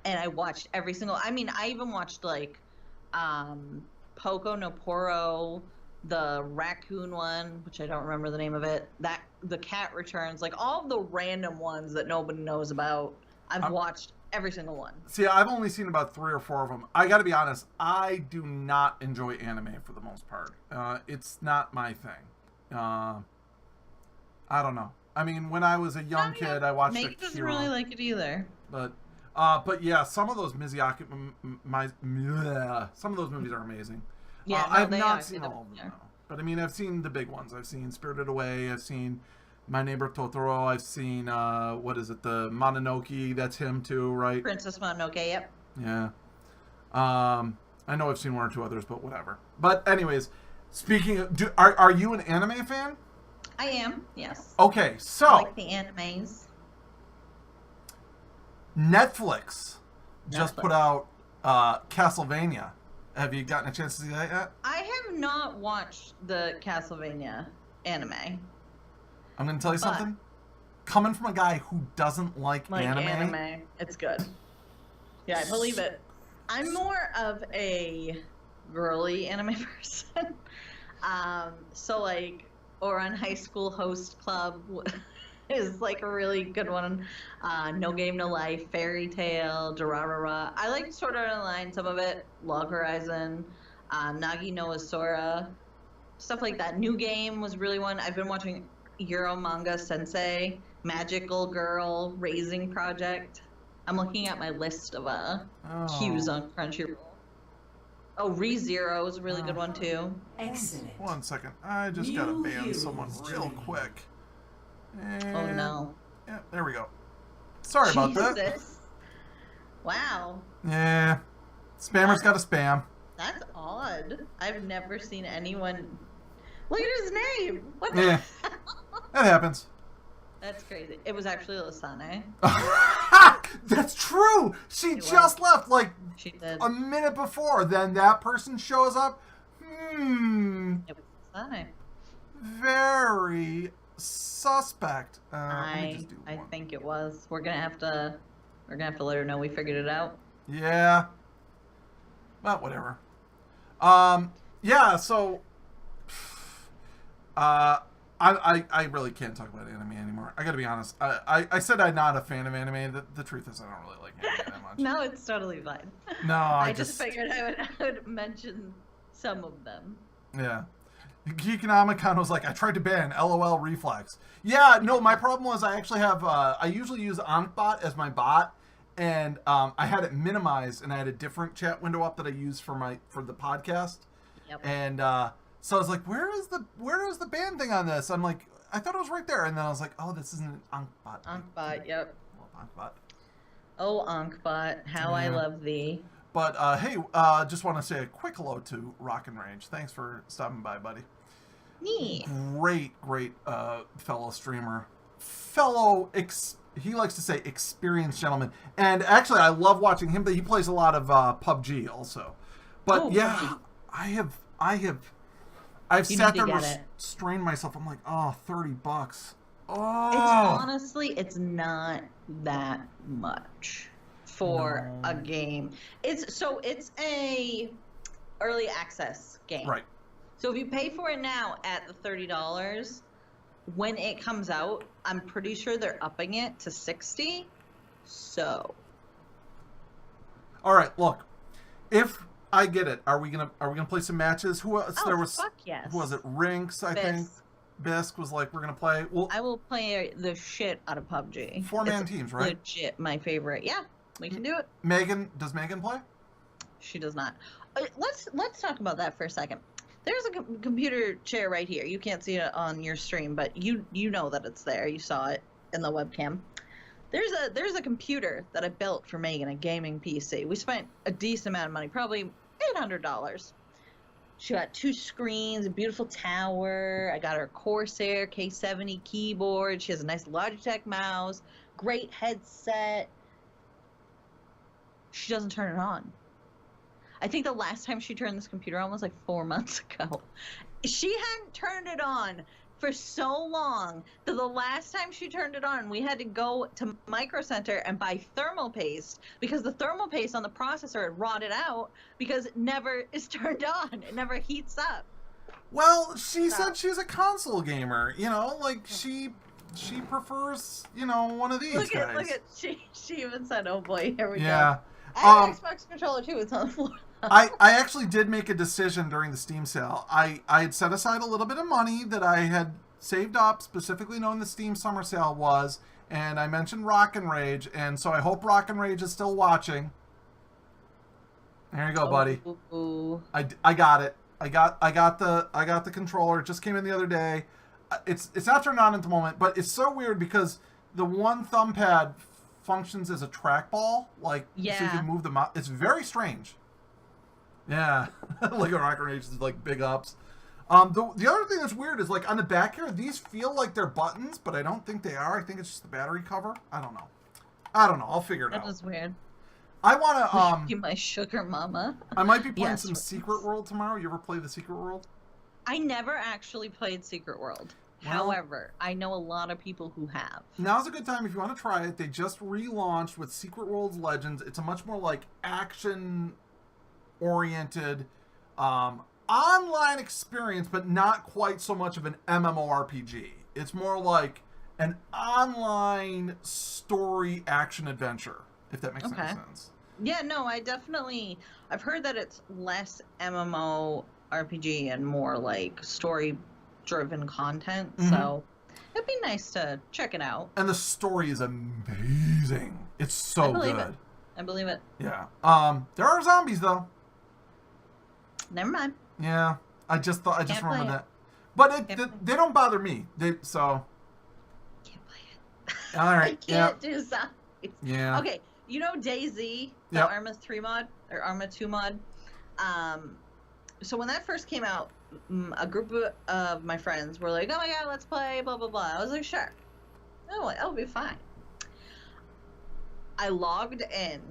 Speaker 2: and I watched every single. I mean, I even watched like Poco no Poro, the raccoon one, which I don't remember the name of it. That the Cat Returns, like all the random ones that nobody knows about. I've watched every single one.
Speaker 1: See, I've only seen about 3 or 4 of them. I got to be honest, I do not enjoy anime for the most part. It's not my thing. I don't know. I mean, when I was a young kid, I watched
Speaker 2: Meg doesn't really like it either.
Speaker 1: But yeah, some of those Miyazaki, some of those movies are amazing.
Speaker 2: Yeah,
Speaker 1: I've not seen all of them, though. But I mean, I've seen the big ones. I've seen Spirited Away. I've seen My Neighbor Totoro. I've seen, what is it, the Mononoke. That's him too, right?
Speaker 2: Princess Mononoke, yep.
Speaker 1: Yeah. I know I've seen 1 or 2 others, but whatever. But anyways, speaking of, are you an anime fan?
Speaker 2: I am, yes.
Speaker 1: Okay, so
Speaker 2: I like the animes.
Speaker 1: Netflix just put out Castlevania. Have you gotten a chance to see that yet?
Speaker 2: I have not watched the Castlevania anime.
Speaker 1: I'm going to tell you something. Coming from a guy who doesn't like anime,
Speaker 2: it's good. Yeah, I believe it. I'm more of a girly anime person. So like, or on High School Host Club is like a really good one. No Game No Life, Fairy Tail, Durarara. I like Sword Art Online, some of it. Log Horizon, Nagi no Asura, stuff like that. New Game was really one. I've been watching Euro Manga Sensei, Magical Girl, Raising Project. I'm looking at my list of cues on Crunchyroll. Oh, ReZero is a really good one too.
Speaker 3: Excellent.
Speaker 1: 1 second. I just got to ban someone real quick.
Speaker 2: Oh no.
Speaker 1: Yeah, there we go. Sorry about that.
Speaker 2: Jesus. Wow.
Speaker 1: Yeah. Spammer's got a spam.
Speaker 2: That's odd. I've never seen anyone. Look at his name. What the
Speaker 1: Yeah. That happens.
Speaker 2: That's crazy. It was actually Lasane.
Speaker 1: That's true. She just left like
Speaker 2: She did.
Speaker 1: a minute before. Then that person shows up.
Speaker 2: It was Lasane.
Speaker 1: Very suspect. Let me just do
Speaker 2: I
Speaker 1: one.
Speaker 2: think it was. We're gonna have to let her know we figured it out.
Speaker 1: Yeah. Well, whatever. Yeah. So. I really can't talk about anime anymore. I gotta be honest. I said I'm not a fan of anime. The truth is I don't really like anime that much.
Speaker 2: No, it's totally fine.
Speaker 1: No,
Speaker 2: I just figured I would mention some of them.
Speaker 1: Yeah. Geekonomicon was like, I tried to ban LOL Reflex. Yeah, no, my problem was I actually have, I usually use Ankbot as my bot, and I had it minimized, and I had a different chat window up that I use for the podcast.
Speaker 2: Yep.
Speaker 1: And so I was like, where is the ban thing on this? I'm like, I thought it was right there, and then I was like, oh, this isn't an Ankbot.
Speaker 2: Ankbot, yep.
Speaker 1: Well, Ankbot.
Speaker 2: Oh, Ankbot, how I love thee.
Speaker 1: But hey, just want to say a quick hello to Rock and Range. Thanks for stopping by, buddy.
Speaker 2: Neat.
Speaker 1: Great fellow streamer. He likes to say experienced gentleman. And actually, I love watching him, but he plays a lot of PUBG also. But yeah,
Speaker 2: PUBG.
Speaker 1: I've sat there
Speaker 2: and
Speaker 1: strained myself. I'm like, oh, $30. Oh.
Speaker 2: It's not that much for a game. It's a early access game.
Speaker 1: Right.
Speaker 2: So if you pay for it now at the $30, when it comes out, I'm pretty sure they're upping it to $60. So.
Speaker 1: All right, look. If I get it, are we gonna play some matches? Who else? There was.
Speaker 2: Fuck yes.
Speaker 1: Who was it? Rinks, I think. Bisk was like, we're gonna play. Well,
Speaker 2: I will play the shit out of PUBG.
Speaker 1: 4-man teams, right?
Speaker 2: Legit, my favorite. Yeah, we can do it.
Speaker 1: Does Megan play?
Speaker 2: She does not. Let's talk about that for a second. There's a computer chair right here. You can't see it on your stream, but you know that it's there. You saw it in the webcam. There's a computer that I built for Megan, a gaming PC. We spent a decent amount of money, probably $800. She got 2 screens, a beautiful tower. I got her Corsair K70 keyboard. She has a nice Logitech mouse, great headset. She doesn't turn it on. I think the last time she turned this computer on was like 4 months ago. She hadn't turned it on for so long that the last time she turned it on, we had to go to Micro Center and buy thermal paste because the thermal paste on the processor had rotted out because it never is turned on. It never heats up.
Speaker 1: Well, she said she's a console gamer. You know, like she prefers, you know, one of these guys.
Speaker 2: Look at she even said, "Oh boy, here we go."
Speaker 1: Yeah.
Speaker 2: I have an Xbox controller too. It's on the floor.
Speaker 1: I actually did make a decision during the Steam sale. I had set aside a little bit of money that I had saved up, specifically knowing the Steam summer sale was, and I mentioned Rock and Rage, and so I hope Rock and Rage is still watching. There you go, buddy.
Speaker 2: Ooh.
Speaker 1: I got it. I got the controller. It just came in the other day. It's not turned on at the moment, but it's so weird because the one thumb pad functions as a trackball, like so you can move the mouse. It's very strange. Yeah, like a Rock and Rage is like big ups. The other thing that's weird is like on the back here, these feel like they're buttons, but I don't think they are. I think it's just the battery cover. I don't know. I'll figure it out.
Speaker 2: That was weird.
Speaker 1: I want to
Speaker 2: you my sugar mama.
Speaker 1: I might be playing some Secret World tomorrow. You ever play the Secret World?
Speaker 2: I never actually played Secret World.
Speaker 1: Well,
Speaker 2: however, I know a lot of people who have.
Speaker 1: Now's a good time if you want to try it. They just relaunched with Secret World's Legends. It's a much more like action-oriented online experience, but not quite so much of an MMORPG. It's more like an online story action adventure, if that makes any sense.
Speaker 2: Yeah, no, I've heard that it's less MMORPG and more like story-driven content, so it'd be nice to check it out.
Speaker 1: And the story is amazing. It's so good.
Speaker 2: I believe it.
Speaker 1: Yeah. There are zombies, though.
Speaker 2: Never mind.
Speaker 1: Yeah, I just remembered that. But they don't bother me.
Speaker 2: Can't play it.
Speaker 1: All right.
Speaker 2: I can't do zombies.
Speaker 1: Yeah.
Speaker 2: Okay, you know DayZ, the Arma 3 mod or Arma 2 mod. So when that first came out, a group of my friends were like, "Oh my god, let's play!" Blah blah blah. I was like, "Sure, that'll be fine." I logged in,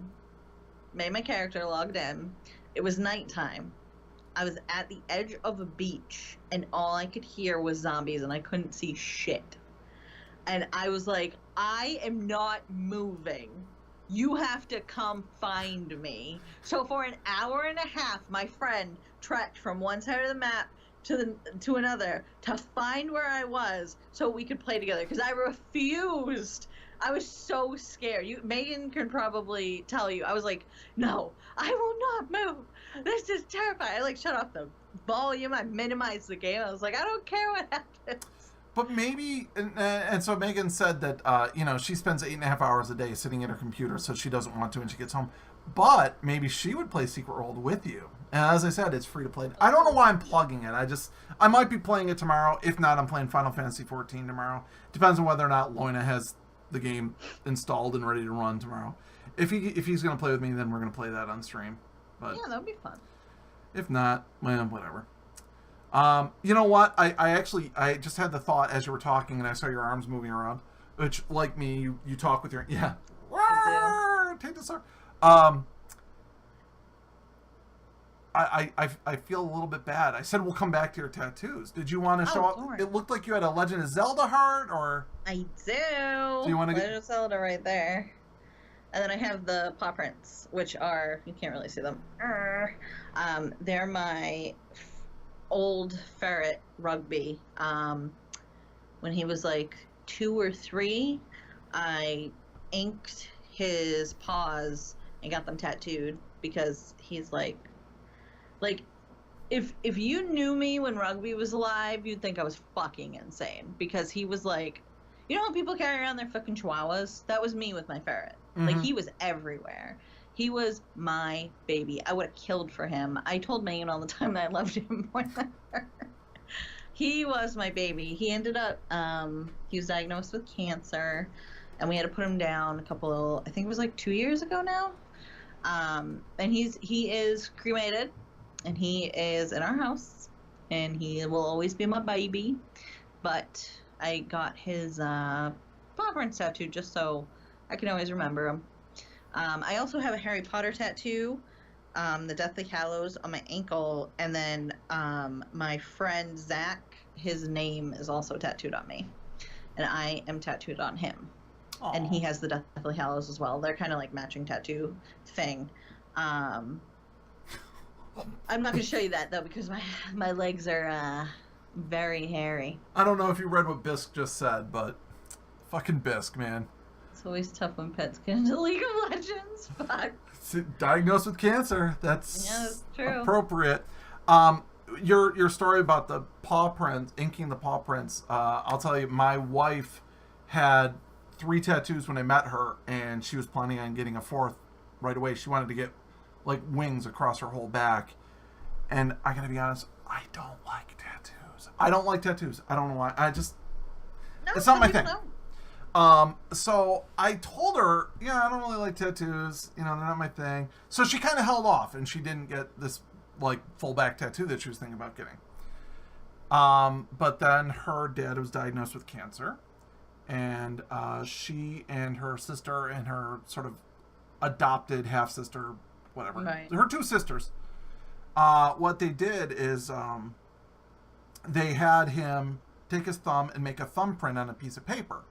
Speaker 2: made my character logged in. It was nighttime. I was at the edge of a beach, and all I could hear was zombies, and I couldn't see shit. And I was like, I am not moving. You have to come find me. So for an hour and a half, my friend trekked from one side of the map to another to find where I was so we could play together, because I refused. I was so scared. Megan can probably tell you. I was like, no, I will not move. This is terrifying. I like shut off the volume. I minimized the game. I was like, I don't care what happens.
Speaker 1: But maybe, and so Megan said that, she spends 8.5 hours a day sitting at her computer, so she doesn't want to when she gets home. But maybe she would play Secret World with you. And as I said, it's free to play. I don't know why I'm plugging it. I might be playing it tomorrow. If not, I'm playing Final Fantasy XIV tomorrow. Depends on whether or not Loina has the game installed and ready to run tomorrow. If he's going to play with me, then we're going to play that on stream. But
Speaker 2: yeah, that would be fun.
Speaker 1: If not, well, whatever. You know what? I just had the thought as you were talking, and I saw your arms moving around, which, like me, you talk with your Taintasaur. I feel a little bit bad. I said we'll come back to your tattoos. Did you want to show up?
Speaker 2: Lord.
Speaker 1: It looked like you had a Legend of Zelda heart, or
Speaker 2: I do.
Speaker 1: Do you want to
Speaker 2: Legend of Zelda right there, and then I have the paw prints, which are, you can't really see them. They're my old ferret Rugby. When he was like 2 or 3, I inked his paws and got them tattooed because he's like if you knew me when Rugby was alive, you'd think I was fucking insane, because he was like, you know how people carry around their fucking chihuahuas? That was me with my ferret. Like, he was everywhere. He was my baby. I would have killed for him. I told Megan all the time that I loved him more than her. He was my baby. He ended up, he was diagnosed with cancer, and we had to put him down I think it was like 2 years ago now. And he is cremated, and he is in our house, and he will always be my baby. But I got his paw prints tattoo just so I can always remember him. I also have a Harry Potter tattoo the Deathly Hallows on my ankle, and then my friend Zach, his name is also tattooed on me, and I am tattooed on him.
Speaker 1: Aw.
Speaker 2: And he has the Deathly Hallows as well. They're kind of like matching tattoo thing. I'm not going to show you that, though, because my legs are very hairy.
Speaker 1: I don't know if you read what Bisk just said, but fucking Bisk, man.
Speaker 2: It's always tough when pets get into League of Legends. Fuck.
Speaker 1: Diagnosed with cancer. That's
Speaker 2: true.
Speaker 1: Appropriate. Your story about the paw prints, inking the paw prints. I'll tell you, my wife had 3 tattoos when I met her, and she was planning on getting a 4th right away. She wanted to get like wings across her whole back, and I gotta be honest, I don't like tattoos. I don't know why. It's not my thing. So I told her, I don't really like tattoos. They're not my thing. So she kind of held off, and she didn't get this like full back tattoo that she was thinking about getting. But then her dad was diagnosed with cancer, and she and her sister and her sort of adopted half sister, whatever,
Speaker 2: right.
Speaker 1: Her 2 sisters. What they did is they had him take his thumb and make a thumbprint on a piece of paper.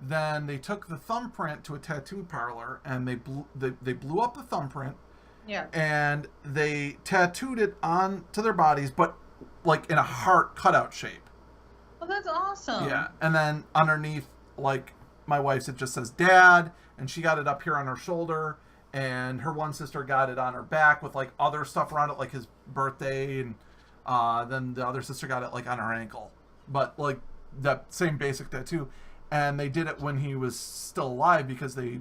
Speaker 1: Then they took the thumbprint to a tattoo parlor, and they blew up the thumbprint.
Speaker 2: Yeah.
Speaker 1: And they tattooed it onto their bodies, but like in a heart cutout shape.
Speaker 2: Oh, that's awesome.
Speaker 1: Yeah. And then underneath, like my wife's, it just says Dad, and she got it up here on her shoulder, and her one sister got it on her back with like other stuff around it, like his birthday, and then the other sister got it like on her ankle, but like that same basic tattoo. And they did it when he was still alive because they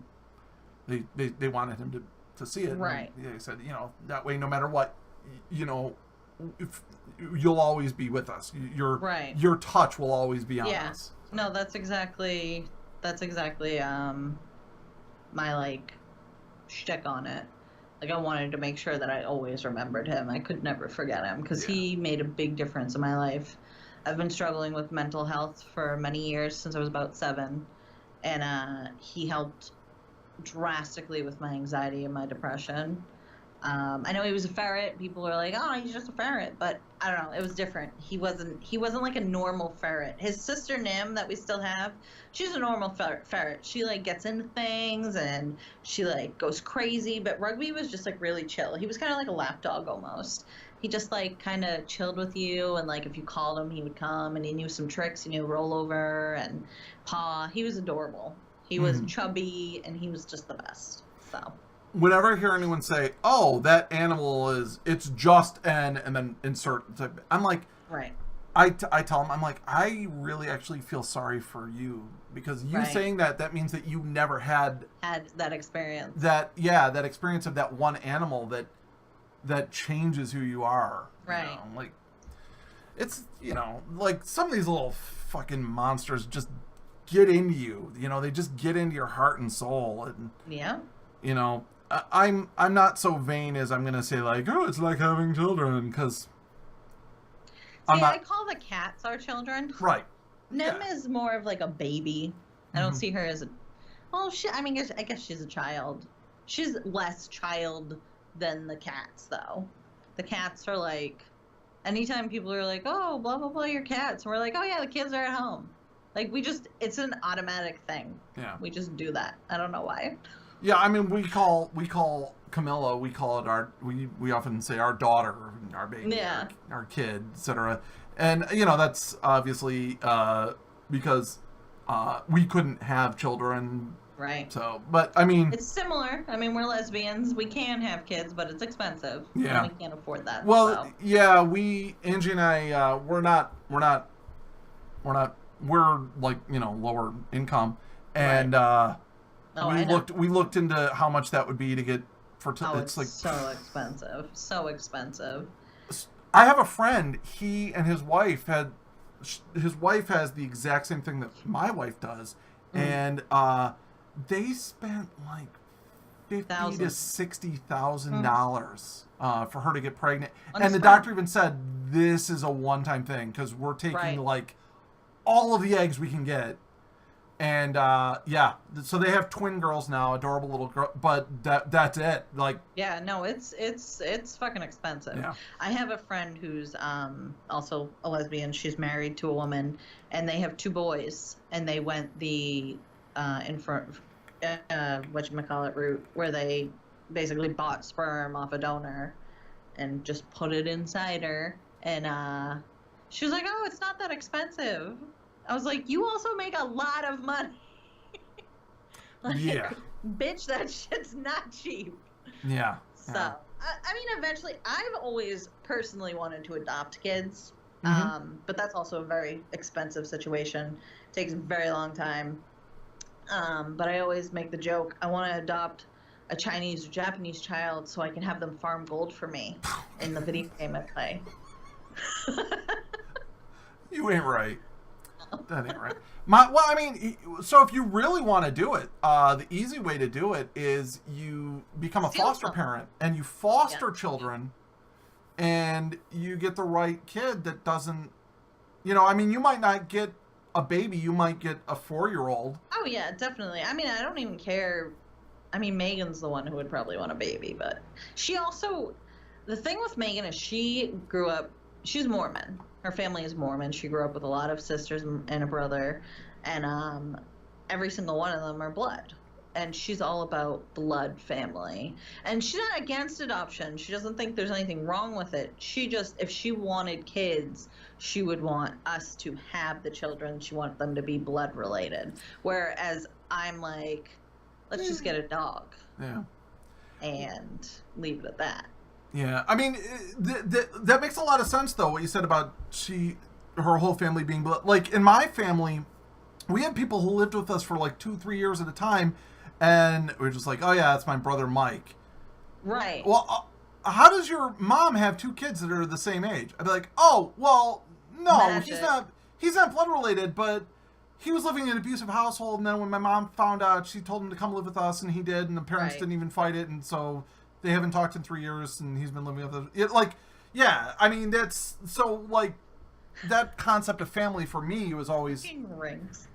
Speaker 1: wanted him to see it.
Speaker 2: Right.
Speaker 1: And they said, that way, no matter what, if you'll always be with us. Your touch will always be on us. So.
Speaker 2: No, that's exactly my like shtick on it. Like, I wanted to make sure that I always remembered him. I could never forget him because he made a big difference in my life. I've been struggling with mental health for many years, since I was about 7, and he helped drastically with my anxiety and my depression. I know he was a ferret. People are like, "Oh, he's just a ferret," but I don't know. It was different. He wasn't like a normal ferret. His sister Nim, that we still have, she's a normal ferret. She like gets into things and she like goes crazy. But Rugby was just like really chill. He was kind of like a lapdog almost. He just like kind of chilled with you, and like if you called him, he would come, and he knew some tricks. He knew roll over and paw. He was adorable. He was chubby, and he was just the best. So.
Speaker 1: Whenever I hear anyone say, "Oh, that animal it's just and then insert," I'm like,
Speaker 2: right.
Speaker 1: I tell them, I'm like, I really actually feel sorry for you, because you saying that means that you never had
Speaker 2: that experience.
Speaker 1: That experience of that one animal that changes who you are.
Speaker 2: Right.
Speaker 1: Like, it's, like some of these little fucking monsters just get into you. They just get into your heart and soul. And
Speaker 2: yeah.
Speaker 1: I'm not so vain as I'm gonna say like, oh, it's like having children, because
Speaker 2: I call the cats our children.
Speaker 1: Right.
Speaker 2: Nim is more of like a baby. I don't see her as I guess she's a child. She's less child than the cats, though. The cats are like, anytime people are like, oh, blah blah blah, your cats, and we're like, oh yeah, the kids are at home. Like, it's an automatic thing. Yeah. We just do that. I don't know why.
Speaker 1: Yeah, I mean, we call Camilla, we call it we often say our daughter, our baby, our kid, etc. And, that's obviously because we couldn't have children. Right. So, but, I mean...
Speaker 2: It's similar. I mean, we're lesbians. We can have kids, but it's expensive.
Speaker 1: Yeah.
Speaker 2: And we can't afford that.
Speaker 1: Well, yeah, Angie and I, we're like, lower income. And, we looked into how much that would be to get fertility.
Speaker 2: It's like so expensive.
Speaker 1: I have a friend. He and his wife has the exact same thing that my wife does, and they spent like $50,000 to $60,000 for her to get pregnant. And the doctor even said, "This is a one-time thing because we're taking like all of the eggs we can get." And yeah, so they have twin girls now, adorable little girl. But that's it. Like,
Speaker 2: yeah, no, it's fucking expensive.
Speaker 1: Yeah.
Speaker 2: I have a friend who's also a lesbian. She's married to a woman, and they have 2 boys. And they went the whatchamacallit route, where they basically bought sperm off a donor and just put it inside her. And she was like, "Oh, it's not that expensive." I was like, "You also make a lot of money." Like,
Speaker 1: Yeah.
Speaker 2: bitch, that shit's not cheap.
Speaker 1: Yeah.
Speaker 2: So,
Speaker 1: Yeah.
Speaker 2: I mean, eventually, I've always personally wanted to adopt kids, but that's also a very expensive situation. It takes a very long time. But I always make the joke, I want to adopt a Chinese or Japanese child so I can have them farm gold for me in the video game I play.
Speaker 1: You ain't right. That ain't right. Well, I mean, so if you really want to do it, the easy way to do it is you become a foster parent and you foster children, and you get the right kid that doesn't, I mean, you might not get a baby, you might get a 4-year-old.
Speaker 2: Oh, yeah, definitely. I mean, I don't even care. I mean, Megan's the one who would probably want a baby, but she also, the thing with Megan is she grew up, she's Mormon. Her family is Mormon. She grew up with a lot of sisters and a brother, and every single one of them are blood. And she's all about blood family. And she's not against adoption. She doesn't think there's anything wrong with it. She just, if she wanted kids, she would want us to have the children. She wants them to be blood related. Whereas I'm like, let's just get a dog.
Speaker 1: Yeah.
Speaker 2: And leave it at that.
Speaker 1: Yeah, I mean, that makes a lot of sense, though, what you said about her whole family being blood. Like, in my family, we had people who lived with us for like 2-3 years at a time, and we were just like, oh yeah, that's my brother Mike.
Speaker 2: Right.
Speaker 1: Well, how does your mom have 2 kids that are the same age? I'd be like, oh, well, no,
Speaker 2: Magic.
Speaker 1: he's not blood related, but he was living in an abusive household, and then when my mom found out, she told him to come live with us, and he did, and the parents didn't even fight it, and so they haven't talked in 3 years, and he's been living with us. Like, yeah, I mean, that's so, like, that concept of family for me was always,
Speaker 2: Rings.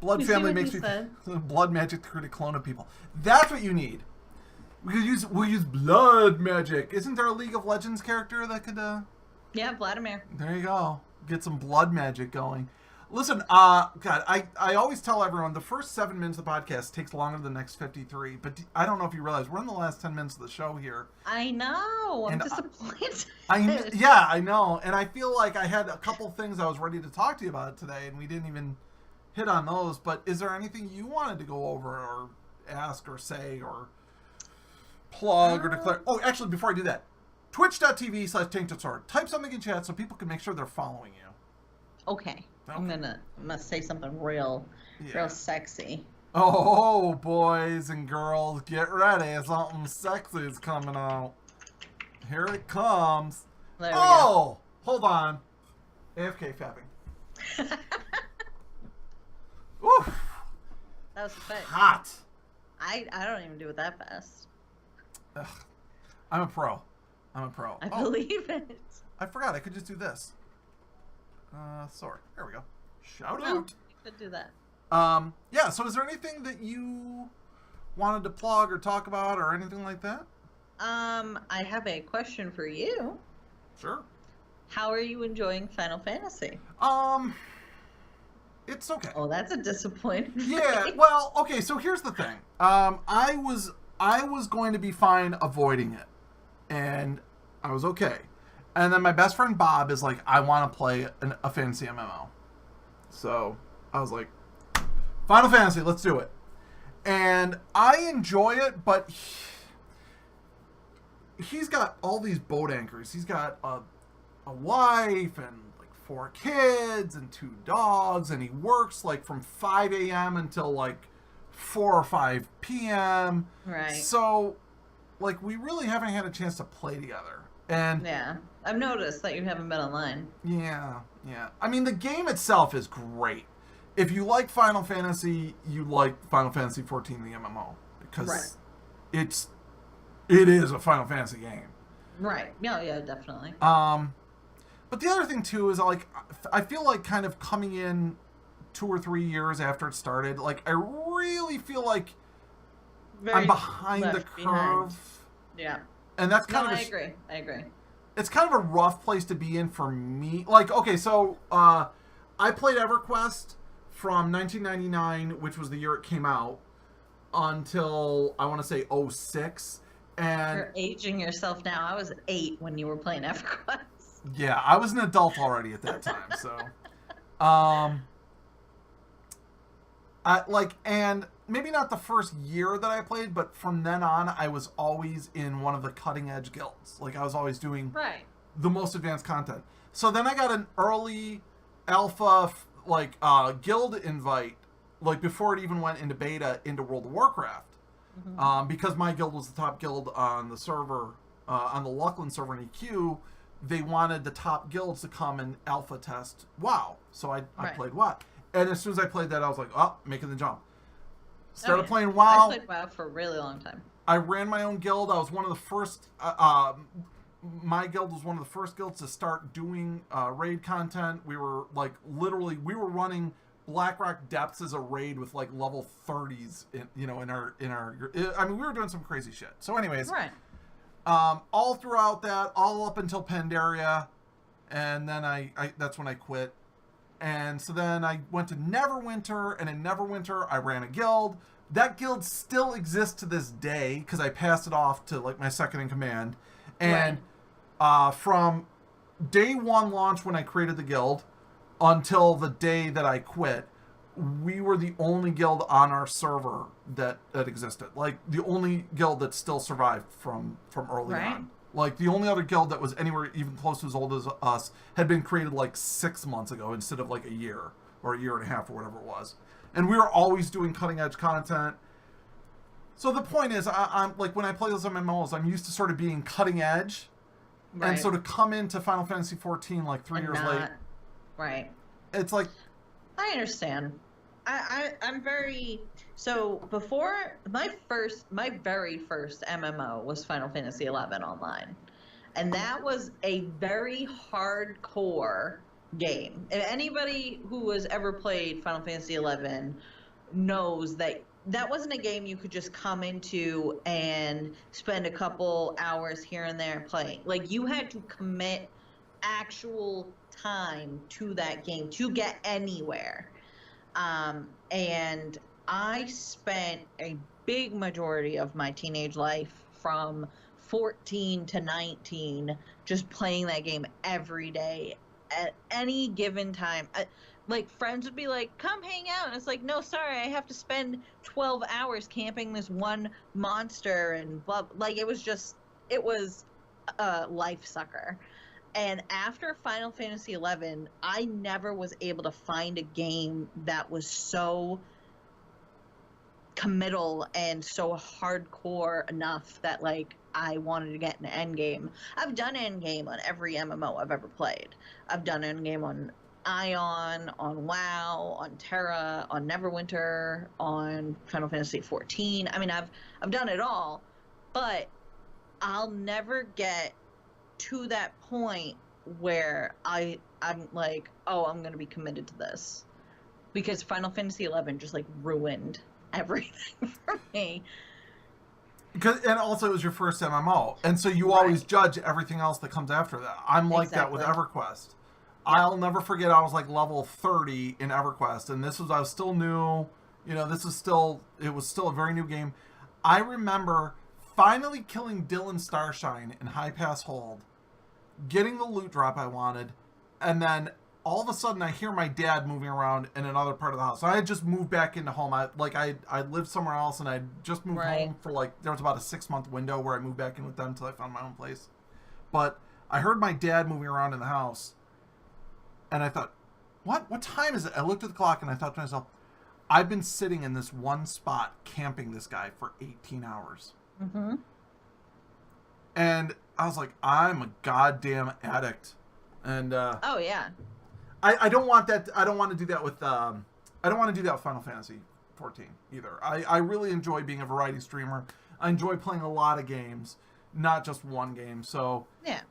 Speaker 1: blood family makes me blood magic to create a clone of people. That's what you need. We'll use blood magic. Isn't there a League of Legends character that could?
Speaker 2: Yeah, Vladimir.
Speaker 1: There you go. Get some blood magic going. Listen, God, I always tell everyone the first 7 minutes of the podcast takes longer than the next 53. But I don't know if you realize we're in the last 10 minutes of the show here.
Speaker 2: I know. I'm disappointed.
Speaker 1: I know. And I feel like I had a couple things I was ready to talk to you about today, and we didn't even hit on those. But is there anything you wanted to go over or ask or say or plug or declare? Oh, actually, before I do that, twitch.tv/Taintasaur. Type something in chat so people can make sure they're following you.
Speaker 2: Okay. I'm gonna say something real sexy.
Speaker 1: Oh, boys and girls, get ready. Something sexy is coming out. Here it comes.
Speaker 2: There we go.
Speaker 1: Hold on. AFK fapping. Oof.
Speaker 2: That was quick.
Speaker 1: Hot.
Speaker 2: I don't even do it that fast.
Speaker 1: Ugh. I'm a pro.
Speaker 2: I believe it.
Speaker 1: I forgot. I could just do this. Sorry. There we go. Shout
Speaker 2: No,
Speaker 1: out.
Speaker 2: you could do that.
Speaker 1: Yeah, so is there anything that you wanted to plug or talk about or anything like that?
Speaker 2: I have a question for you.
Speaker 1: Sure.
Speaker 2: How are you enjoying Final Fantasy?
Speaker 1: It's okay.
Speaker 2: Oh, that's a disappointment.
Speaker 1: Yeah, well, okay, so here's the thing. I was going to be fine avoiding it. And I was okay. And then my best friend Bob is like, I want to play a fantasy MMO. So I was like, Final Fantasy, let's do it. And I enjoy it, but he's got all these boat anchors. He's got a wife and like 4 kids and 2 dogs, and he works like from 5 a.m. until like 4 or 5 p.m.
Speaker 2: Right.
Speaker 1: So like we really haven't had a chance to play together. And
Speaker 2: yeah, I've noticed that you haven't been online.
Speaker 1: Yeah. I mean, the game itself is great. If you like Final Fantasy, you like Final Fantasy 14, the MMO, because it is a Final Fantasy game.
Speaker 2: Right. Yeah, definitely.
Speaker 1: But the other thing too is like I feel like kind of coming in 2 or 3 years after it started. Like, I really feel like
Speaker 2: Very
Speaker 1: I'm behind the
Speaker 2: left
Speaker 1: curve.
Speaker 2: behind. Yeah.
Speaker 1: And that's kind
Speaker 2: No,
Speaker 1: of
Speaker 2: I agree. I agree.
Speaker 1: it's kind of a rough place to be in for me. Like, okay, so I played EverQuest from 1999, which was the year it came out, until I want to say '06. And
Speaker 2: You're aging yourself now. I was 8 when you were playing EverQuest.
Speaker 1: yeah, I was an adult already at that time. So, and maybe not the first year that I played, but from then on, I was always in one of the cutting edge guilds. Like, I was always doing
Speaker 2: Right.
Speaker 1: the most advanced content. So then I got an early alpha, guild invite, like before it even went into beta, into World of Warcraft. Because my guild was the top guild on the server, on the Luckland server in EQ, they wanted the top guilds to come and alpha test WoW. So I played WoW. And as soon as I played that, I was like, oh, making the jump. Started playing WoW.
Speaker 2: I played WoW for a really long time.
Speaker 1: I ran my own guild. I was one of the first, my guild was one of the first guilds to start doing raid content. We were we were running Blackrock Depths as a raid with like level 30s in our I mean, we were doing some crazy shit. So anyways,
Speaker 2: Right.
Speaker 1: all throughout that, all up until Pandaria, and then I that's when I quit. And so then I went to Neverwinter, and in Neverwinter I ran a guild. That guild still exists to this day because I passed it off to like my second in command. And from day one launch when I created the guild until the day that I quit, we were the only guild on our server that existed. Like, the only guild that still survived from early on. Like, the only other guild that was anywhere even close to as old as us had been created like 6 months ago instead of like a year or a year and a half or whatever it was. And we were always doing cutting edge content. So the point is, I'm like, when I play those MMOs, I'm used to sort of being cutting edge. Right. And so to come into Final Fantasy 14 like 3 years late.
Speaker 2: Right.
Speaker 1: It's like,
Speaker 2: I understand. I'm very, so before my very first MMO was Final Fantasy 11 online, and that was a very hardcore game. And anybody who has ever played Final Fantasy 11 knows that that wasn't a game you could just come into and spend a couple hours here and there playing. Like, you had to commit actual time to that game to get anywhere. And I spent a big majority of my teenage life from 14 to 19 just playing that game every day at any given time. Like, friends would be like, come hang out, and it's like, no, sorry, I have to spend 12 hours camping this one monster and blah. Like, it was a life sucker. And after Final Fantasy XI, I never was able to find a game that was so committal and so hardcore enough that, like, I wanted to get an endgame. I've done endgame on every MMO I've ever played. I've done endgame on Ion, on WoW, on Terra, on Neverwinter, on Final Fantasy XIV. I mean, I've done it all, but I'll never get to that point where I'm like, oh, I'm going to be committed to this. Because Final Fantasy XI just, like, ruined everything for me.
Speaker 1: And also it was your first MMO. And so you always judge everything else that comes after that. I'm like that with EverQuest. Yep. I'll never forget I was like level 30 in EverQuest. And I was still new. You know, it was still a very new game. I remember finally killing Dylan Starshine in High Pass Hold, getting the loot drop I wanted, and then all of a sudden I hear my dad moving around in another part of the house. I had just moved back into home. I lived somewhere else, and I just moved home for there was about a 6-month window where I moved back in with them until I found my own place. But I heard my dad moving around in the house, and I thought, what time is it? I looked at the clock and I thought to myself, I've been sitting in this one spot camping this guy for 18 hours. Mm-hmm. And I was like, I'm a goddamn addict. And
Speaker 2: oh yeah.
Speaker 1: I don't want that. I don't want to do that with I don't want to do that with Final Fantasy 14 either. I really enjoy being a variety streamer. I enjoy playing a lot of games, not just one game. So
Speaker 2: yeah.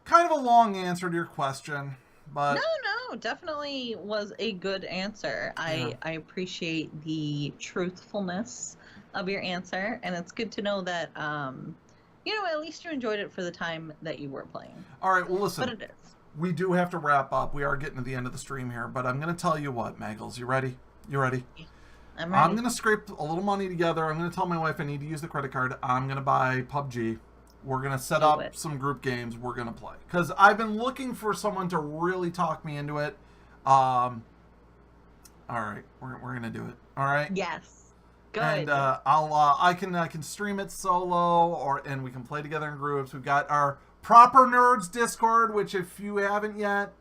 Speaker 1: Kind of a long answer to your question, but
Speaker 2: no, no, definitely was a good answer.
Speaker 1: Yeah.
Speaker 2: I appreciate the truthfulness of your answer, and it's good to know that at least you enjoyed it for the time that you were playing.
Speaker 1: All right, well, listen.
Speaker 2: But it is.
Speaker 1: We do have to wrap up. We are getting to the end of the stream here, but I'm going to tell you what, Maggles. You ready? You ready?
Speaker 2: I'm ready.
Speaker 1: I'm going to scrape a little money together. I'm going to tell my wife I need to use the credit card. I'm going to buy PUBG. We're going to set up some group games. We're going to play. Because I've been looking for someone to really talk me into it. All right. We're going to do it. All right?
Speaker 2: Yes. Good.
Speaker 1: And I can stream it solo, and we can play together in groups. We've got our Proper Nerds Discord, which if you haven't yet,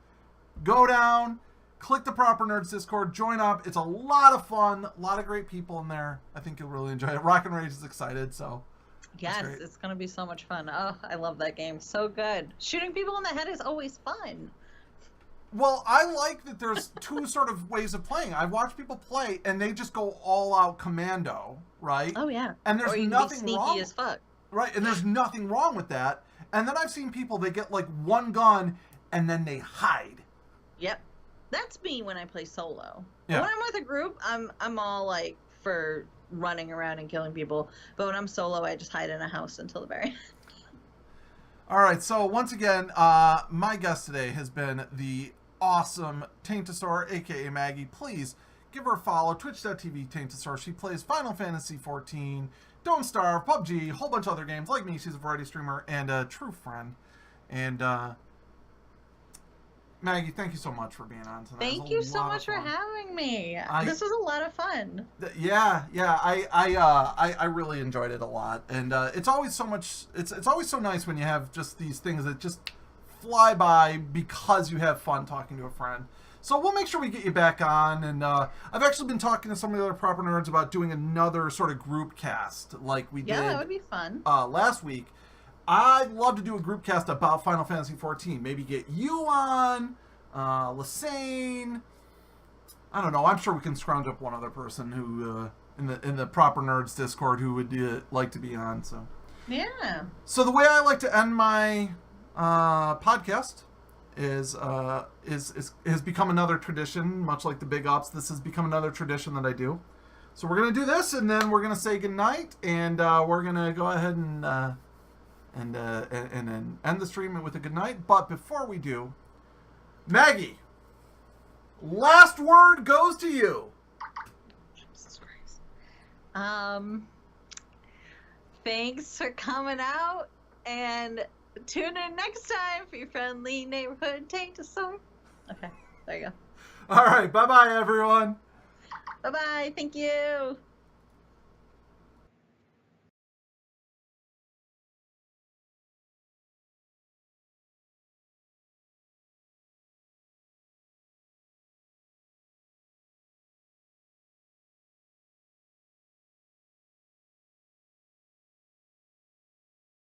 Speaker 1: go down, click the Proper Nerds Discord, join up. It's a lot of fun, a lot of great people in there. I think you'll really enjoy it. Rock and Rage is excited, so
Speaker 2: yes, it's going to be so much fun. Oh, I love that game. So good. Shooting people in the head is always fun.
Speaker 1: Well, I like that there's two sort of ways of playing. I've watched people play, and they just go all out commando, right?
Speaker 2: Oh, yeah.
Speaker 1: And there's
Speaker 2: or you
Speaker 1: nothing
Speaker 2: can be sneaky
Speaker 1: wrong.
Speaker 2: as fuck.
Speaker 1: Right, and there's nothing wrong with that. And then I've seen people, they get like one gun, and then they hide.
Speaker 2: Yep. That's me when I play solo.
Speaker 1: Yeah.
Speaker 2: When I'm with a group, I'm all like for running around and killing people. But when I'm solo, I just hide in a house until the very end.
Speaker 1: All right, so once again, my guest today has been the awesome Taintasaur, a.k.a. Maggie. Please give her a follow, twitch.tv Taintasaur. She plays Final Fantasy XIV, Don't Starve, PUBG, a whole bunch of other games. Like me, she's a variety streamer and a true friend. And Maggie, thank you so much for being on tonight.
Speaker 2: Thank you so much for having me. This was a lot of fun.
Speaker 1: Yeah, I really enjoyed it a lot, and it's always so much. It's always so nice when you have just these things that just fly by because you have fun talking to a friend. So we'll make sure we get you back on, and I've actually been talking to some of the other proper nerds about doing another sort of group cast like we did.
Speaker 2: Yeah, that would be fun.
Speaker 1: Last week. I'd love to do a group cast about Final Fantasy XIV. Maybe get you on, Lassane. I don't know. I'm sure we can scrounge up one other person who in the proper nerds Discord who would like to be on. So
Speaker 2: yeah.
Speaker 1: So the way I like to end my podcast is has become another tradition, much like the Big Ups. This has become another tradition that I do. So we're gonna do this, and then we're gonna say goodnight, and we're gonna go ahead and then end the stream with a good night. But before we do, Maggie, last word goes to you.
Speaker 2: Jesus Christ. Thanks for coming out, and tune in next time for your friendly neighborhood Taintasaur. Okay, there you go.
Speaker 1: All right, bye-bye, everyone.
Speaker 2: Bye-bye. Thank you.